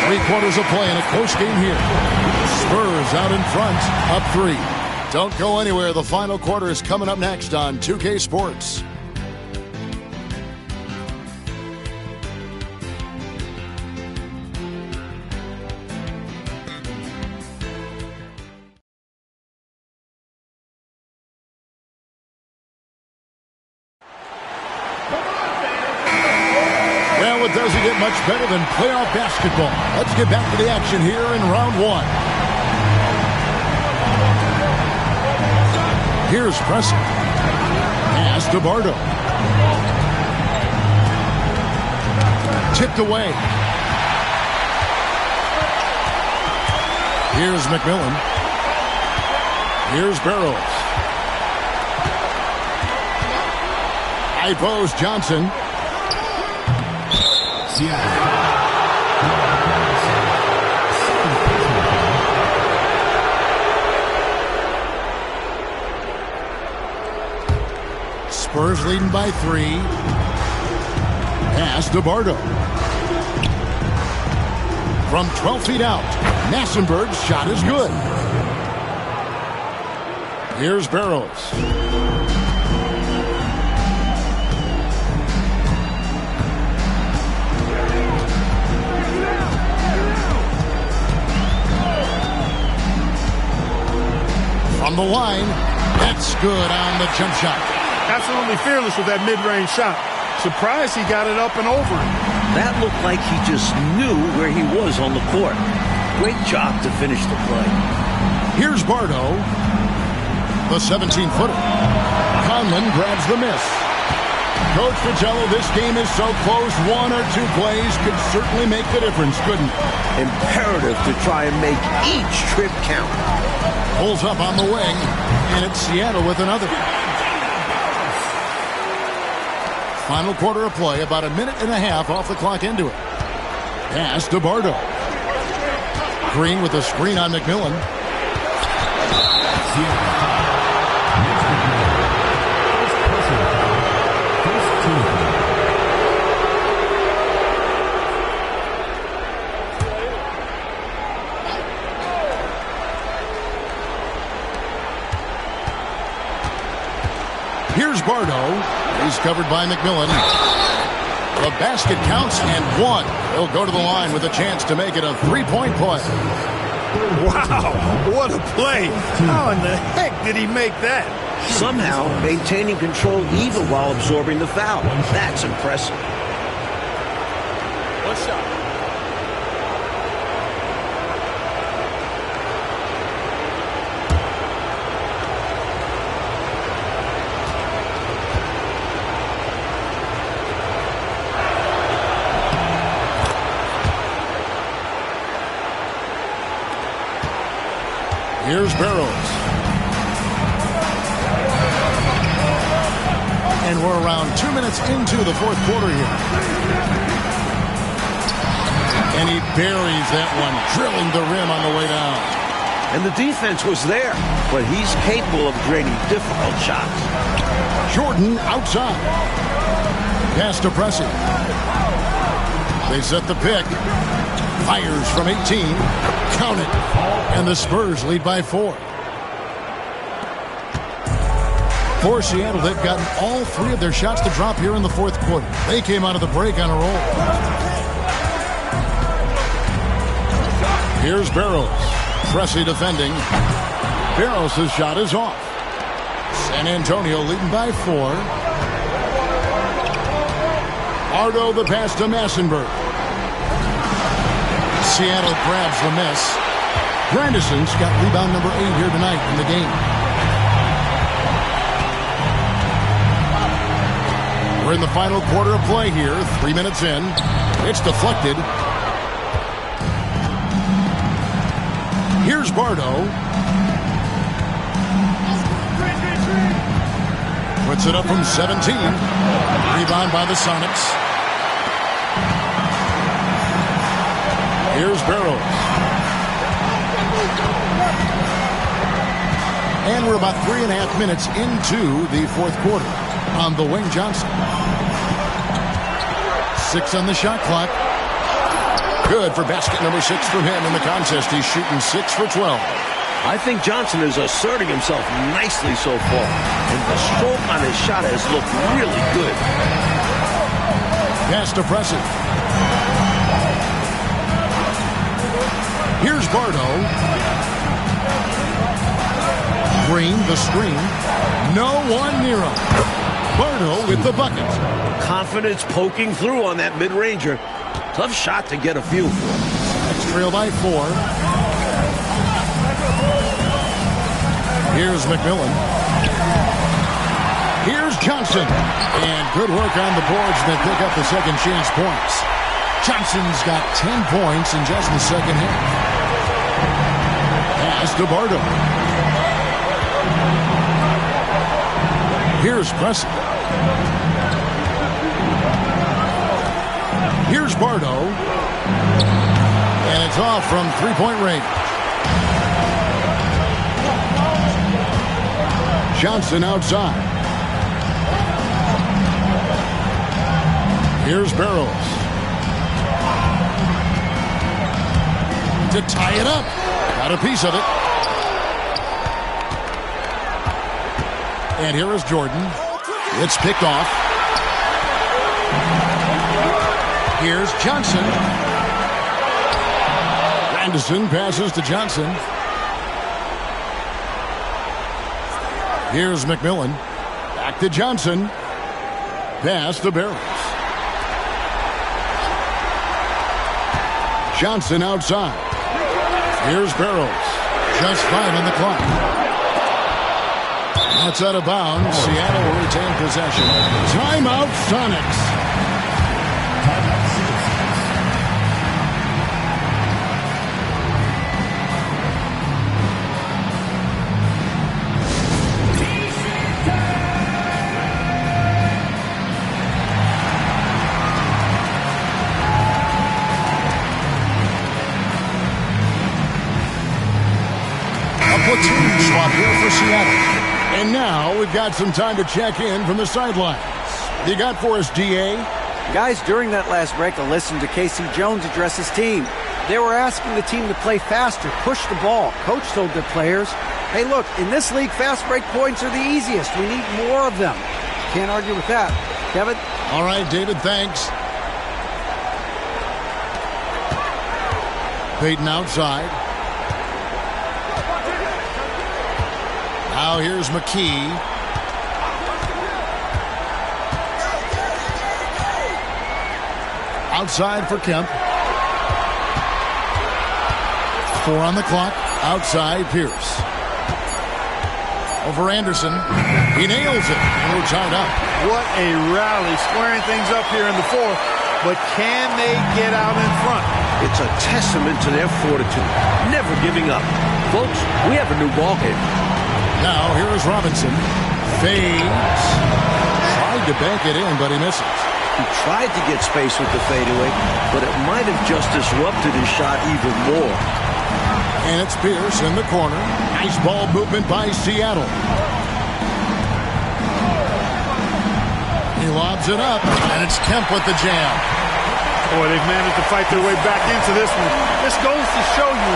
3/4 of play in a close game here. Spurs out in front, up 3. Don't go anywhere. The final quarter is coming up next on 2K Sports. Well, it doesn't get much better than playoff basketball. Let's get back to the action here in round 1. Here's Preston. Pass to Bardo. Tipped away. Here's McMillan. Here's Barrows. High post Johnson. Spurs leading by 3. Pass to Bardo. From 12 feet out, Massenberg's shot is good. Here's Barrows. From the line, that's good on the jump shot. Absolutely fearless with that mid-range shot. Surprised he got it up and over it. That looked like he just knew where he was on the court. Great job to finish the play. Here's Bardo, the 17-footer. Conlon grabs the miss. Coach Fratello, this game is so close. One or two plays could certainly make the difference, couldn't it? Imperative to try and make each trip count. Pulls up on the wing, and it's Seattle with another. Final quarter of play, about a minute and a half off the clock into it. Pass to Bardo. Green with a screen on McMillan. Here's Bardo. He's covered by McMillan. The basket counts and one. He'll go to the line with a chance to make it a three-point play. Wow, what a play. How in the heck did he make that? Somehow maintaining control even while absorbing the foul. That's impressive. One shot. Here's Barrows. And we're around 2 minutes into the fourth quarter here. And he buries that one, drilling the rim on the way down. And the defense was there, but he's capable of draining difficult shots. Jordan outside. Pass to Pressey. They set the pick. Fires from 18. Count it. And the Spurs lead by 4. For Seattle, they've gotten all three of their shots to drop here in the fourth quarter. They came out of the break on a roll. Here's Barrows. Pressey defending. Barrows' shot is off. San Antonio leading by 4. Bardo the pass to Massenberg. Seattle grabs the miss. Grandison's got rebound number 8 here tonight in the game. We're in the final quarter of play here. 3 minutes in. It's deflected. Here's Bardo. Puts it up from 17. Rebound by the Sonics. Here's Barrows. And we're about 3.5 minutes into the fourth quarter. On the wing, Johnson. 6 on the shot clock. Good for basket number 6 from him in the contest. He's shooting 6 for 12. I think Johnson is asserting himself nicely so far. And the stroke on his shot has looked really good. Pass to Pressey. Here's Bardo. Green, the screen. No one near him. Bardo with the bucket. Confidence poking through on that mid-ranger. Tough shot to get a feel for. Next trail by 4. Here's McMillan. Here's Johnson. And good work on the boards that pick up the second chance points. Johnson's got 10 points in just the second half. Pass to Bardo. Here's Pressey. Here's Bardo. And it's off from three-point range. Johnson outside. Here's Barrows. to tie it up. Got a piece of it. And here is Jordan. It's picked off. Here's Johnson. Anderson passes to Johnson. Here's McMillan. Back to Johnson. Pass to Barrows. Johnson outside. Here's Barrows. Just fine on the clock. That's out of bounds. Seattle will retain possession. Timeout, Sonics. Platoon swap here for Seattle. And now we've got some time to check in from the sidelines. You got for us, DA? Guys, during that last break, I listened to Casey Jones address his team. They were asking the team to play faster, push the ball. Coach told their players, hey, look, in this league, fast break points are the easiest. We need more of them. Can't argue with that. Kevin? All right, David, thanks. Peyton outside. Now here's McKee. Outside for Kemp. 4 on the clock. Outside Pierce. Over Anderson. He nails it. And we're tied up. What a rally. Squaring things up here in the fourth. But can they get out in front? It's a testament to their fortitude. Never giving up. Folks, we have a new ballgame. Now, here is Robinson. Fades. Tried to bank it in, but he misses. He tried to get space with the fadeaway, but it might have just disrupted his shot even more. And it's Pierce in the corner. Nice ball movement by Seattle. He lobs it up, and it's Kemp with the jam. Boy, they've managed to fight their way back into this one. This goes to show you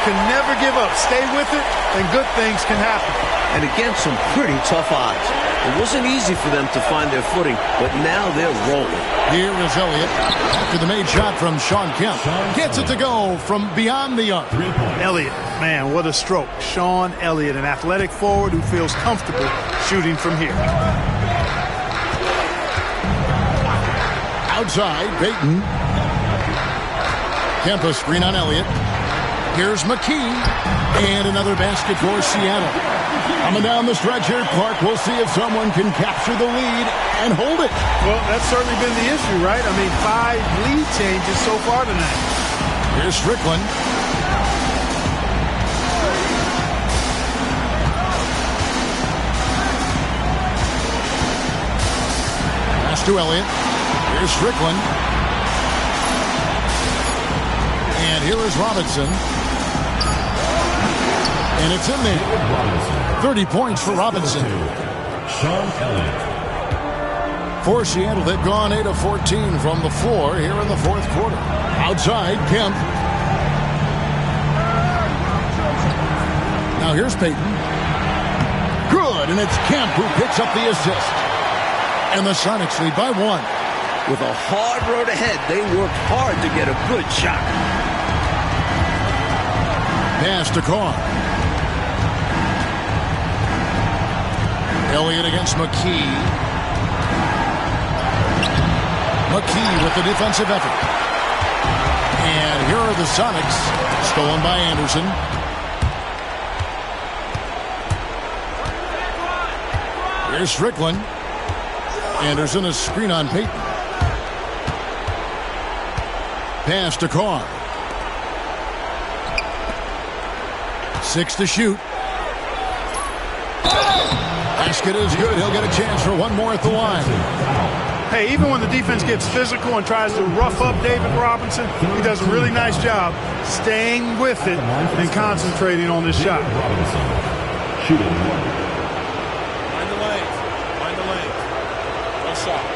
can never give up. Stay with it, and good things can happen. And against some pretty tough odds. It wasn't easy for them to find their footing, but now they're rolling. Here is Elliott after the made shot from Sean Kemp. Gets it to go from beyond the arc. Elliott, man, what a stroke. Sean Elliott, an athletic forward who feels comfortable shooting from here. Outside, Peyton. Kemp a screen on Elliott. Here's McKee. And another basket for Seattle. Coming down the stretch here, Clark. We'll see if someone can capture the lead and hold it. Well, that's certainly been the issue, right? I mean, 5 lead changes so far tonight. Here's Strickland. Pass to Elliott. Here's Strickland. And here is Robinson. And it's in there. 30 points for Robinson. Sean Elliott. For Seattle, they've gone 8 of 14 from the floor here in the fourth quarter. Outside, Kemp. Now here's Peyton. Good, and it's Kemp who picks up the assist. And the Sonics lead by 1. With a hard road ahead, they worked hard to get a good shot. Pass to Carr. Elliott against McKee. McKee with the defensive effort. And here are the Sonics. Stolen by Anderson. Here's Strickland. Anderson a screen on Peyton. Pass to Carr. 6 to shoot. Basket is good. He'll get a chance for one more at the line. Hey, even when the defense gets physical and tries to rough up David Robinson, he does a really nice job staying with it and concentrating on this shot. Shooting. Find the lane. Find the lane. No shot.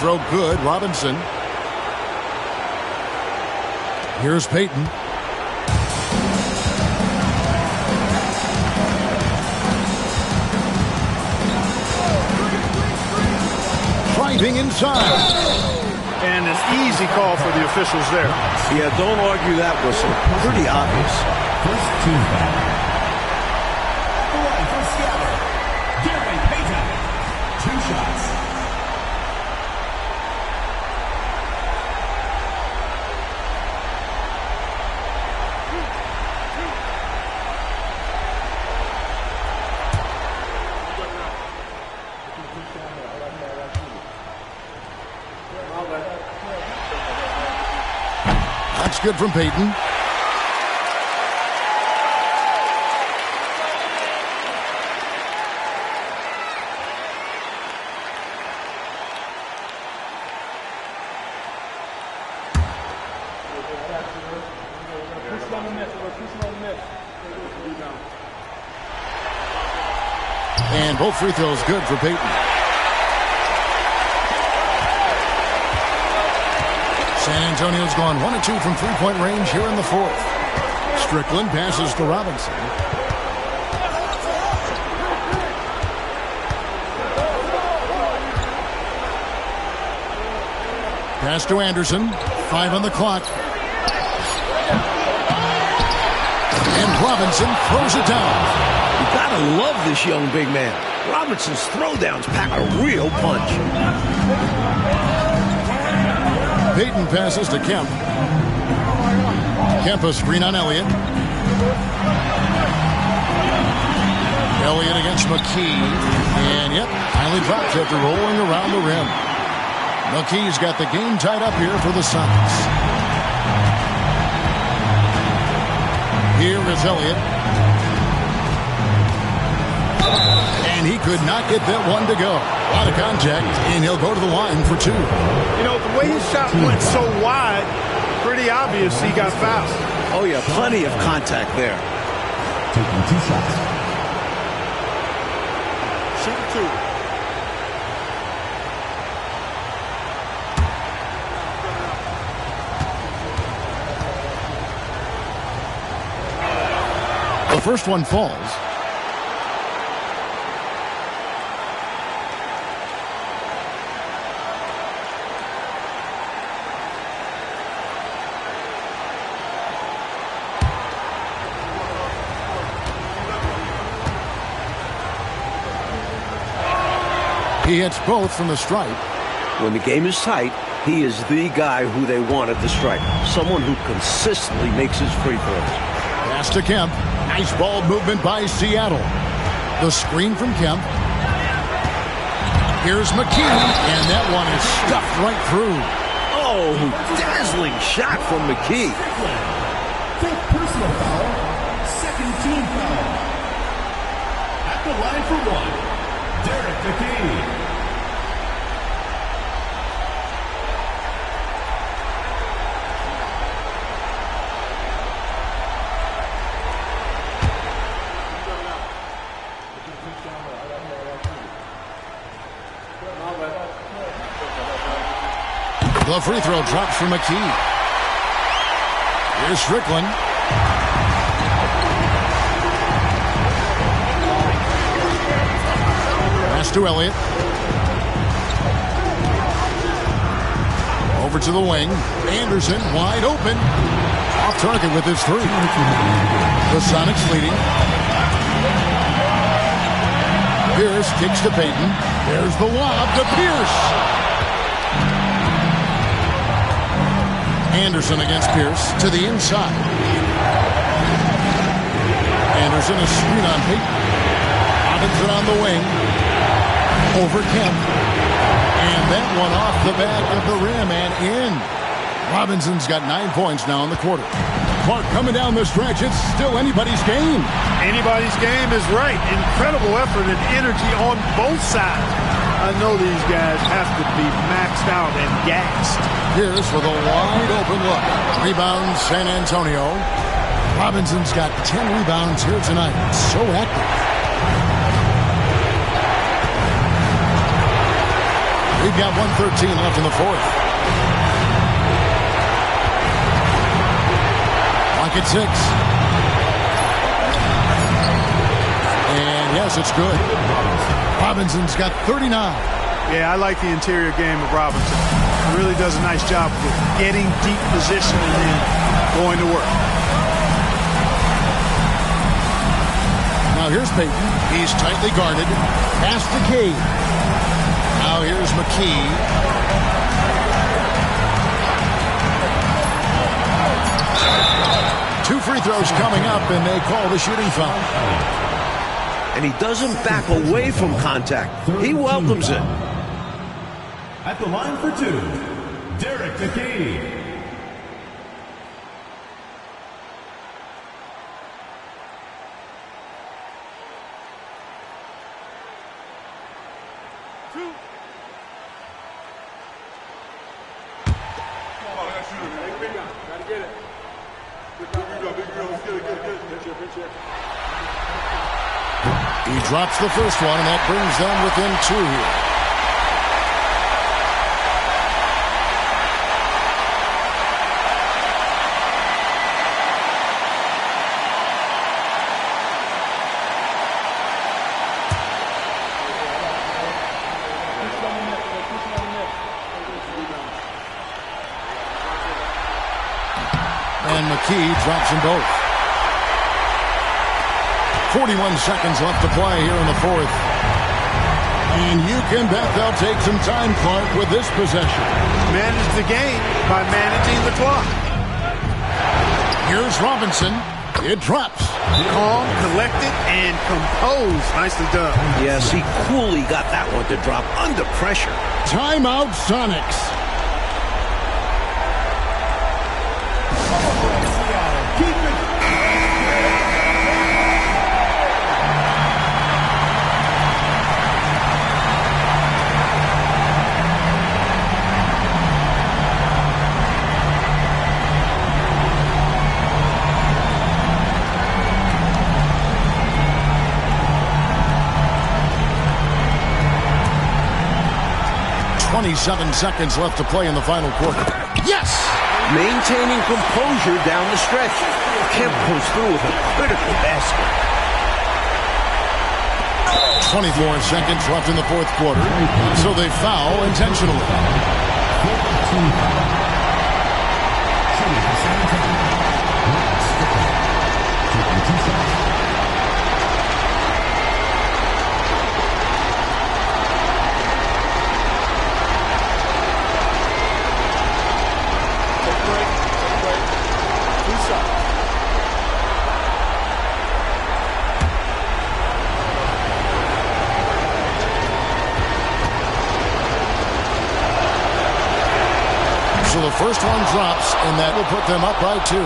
throw good. Robinson. Here's Peyton. Driving inside. And an easy call for the officials there. Yeah, don't argue that whistle. Pretty obvious. First team foul. At the line for Scatter, Gary Payton. 2 shots. That's good from Peyton. And both free throws good for Peyton. San Antonio's gone 1 of 2 from three-point range here in the fourth. Strickland passes to Robinson. Pass to Anderson. 5 on the clock. And Robinson throws it down. You gotta love this young big man. Robinson's throwdowns pack a real punch. Peyton passes to Kemp. Kemp a screen on Elliott. Elliott against McKee. And yep, finally drops after rolling around the rim. McKee's got the game tied up here for the Sonics. Here is Elliott. And he could not get that one to go. A lot of contact, and he'll go to the line for 2. You know, the way his shot went so wide, pretty obvious he got fouled. Oh, yeah, plenty of contact there. Taking 2 shots. Shoot 2. The first one falls. He hits both from the stripe. When the game is tight, he is the guy who they want at the stripe. Someone who consistently makes his free throws. Pass to Kemp. Nice ball movement by Seattle. The screen from Kemp. Here's McKee, and that one is stuffed right through. Oh, dazzling shot from McKee. Fifth personal foul. Second team foul. At the line for 1, Derek McKee. The free throw drops for McKee. Here's Strickland. Pass to Elliott. Over to the wing. Anderson wide open. Off target with his 3. The Sonics leading. Pierce kicks to Peyton. There's the lob to Pierce. Anderson against Pierce to the inside. Anderson a screen on Peyton. Robinson on the wing. Over Kemp. And that one off the back of the rim and in. Robinson's got 9 points now in the quarter. Clark coming down the stretch. It's still anybody's game. Anybody's game is right. Incredible effort and energy on both sides. I know these guys have to be maxed out and gassed. Pierce with a wide open look. Rebound San Antonio. Robinson's got 10 rebounds here tonight. So active. We've got 1:13 left in the fourth. Clock at 6. And yes, it's good. Robinson's got 39. Yeah, I like the interior game of Robinson. He really does a nice job with getting deep position and then going to work. Now here's Peyton. He's tightly guarded. Pass to Cade. Now here's McKee. Two free throws coming up, and they call the shooting foul. And he doesn't back away from contact. He welcomes it. At the line for two, Derek McKee. He drops the first one, and that brings them within 2 here. And McKee drops them both. 41 seconds left to play here in the fourth. And you can bet they'll take some time, Clark, with this possession. Manage the game by managing the clock. Here's Robinson. It drops. Calm, collected, and composed. Nicely done. Yes, he coolly got that one to drop under pressure. Timeout, Sonics. Seconds left to play in the final quarter. Yes! Maintaining composure down the stretch. Kemp goes through with a critical basket. 24 seconds left in the fourth quarter, so they foul intentionally. So the first one drops, and that will put them up by 2.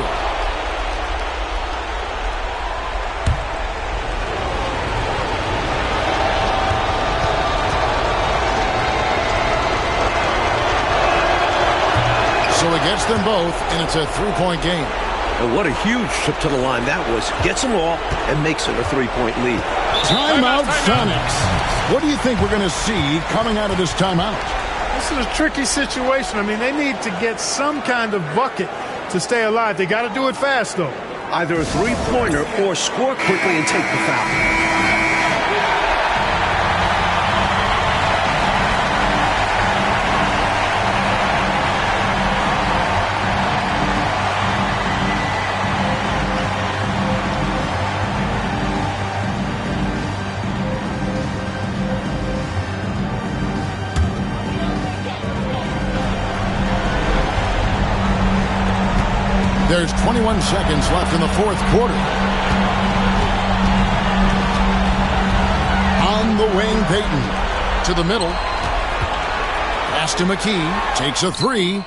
So he gets them both, and it's a 3-point game. And what a huge trip to the line that was. Gets them all and makes it a 3-point lead. Timeout, Sonics. What do you think we're going to see coming out of this timeout? This is a tricky situation. I mean, they need to get some kind of bucket to stay alive. They got to do it fast, though. Either a three-pointer or score quickly and take the foul. There's 21 seconds left in the fourth quarter. On the wing, Peyton. To the middle. Pass to McKee. Takes a 3.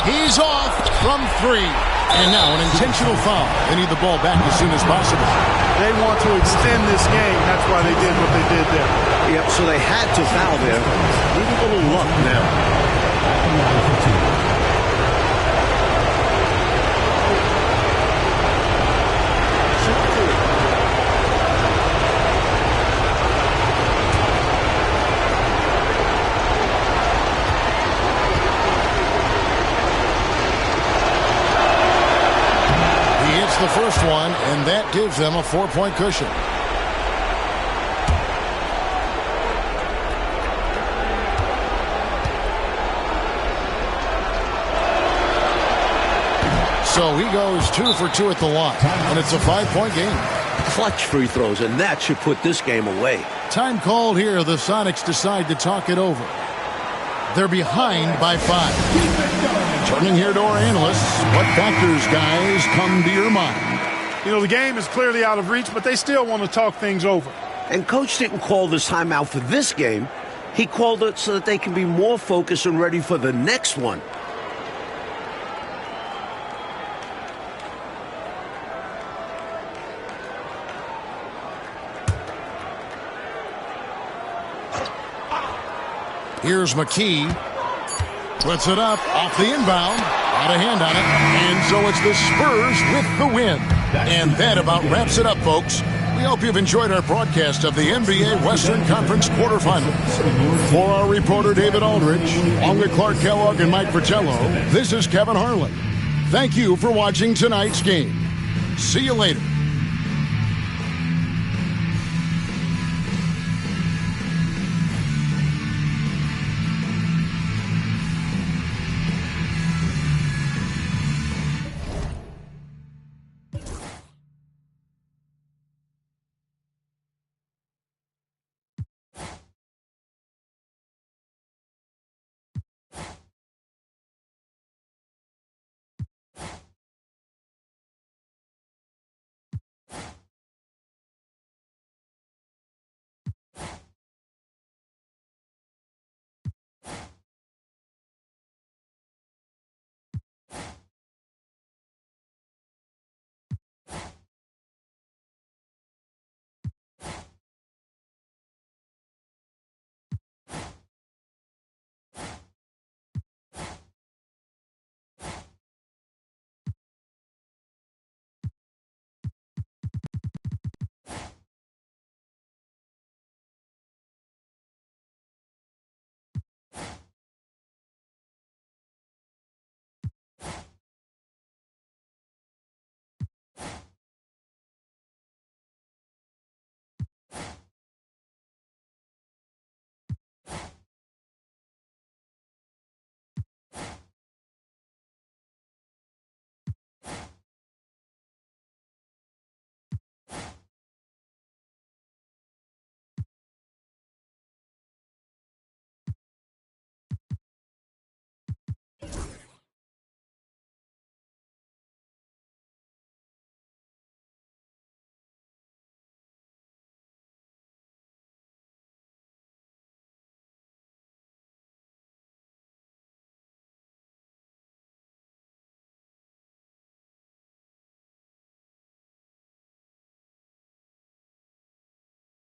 He's off from 3. And now an intentional foul. They need the ball back as soon as possible. They want to extend this game. That's why they did what they did there. Yep, so they had to foul there. Need a little luck now. the first one, and that gives them a 4-point cushion. So he goes 2 for 2 at the line, and it's a 5-point game. Clutch free throws, and that should put this game away. Time called here. The Sonics decide to talk it over. They're behind by 5. Turning here to our analysts, what factors, guys, come to your mind? You know, the game is clearly out of reach, but they still want to talk things over. And Coach didn't call this timeout for this game. He called it so that they can be more focused and ready for the next one. Here's McKee. Puts it up off the inbound. Out of hand on it. And so it's the Spurs with the win. And that about wraps it up, folks. We hope you've enjoyed our broadcast of the NBA Western Conference quarterfinals. For our reporter, David Aldridge, along with Clark Kellogg and Mike Fratello, this is Kevin Harlan. Thank you for watching tonight's game. See you later.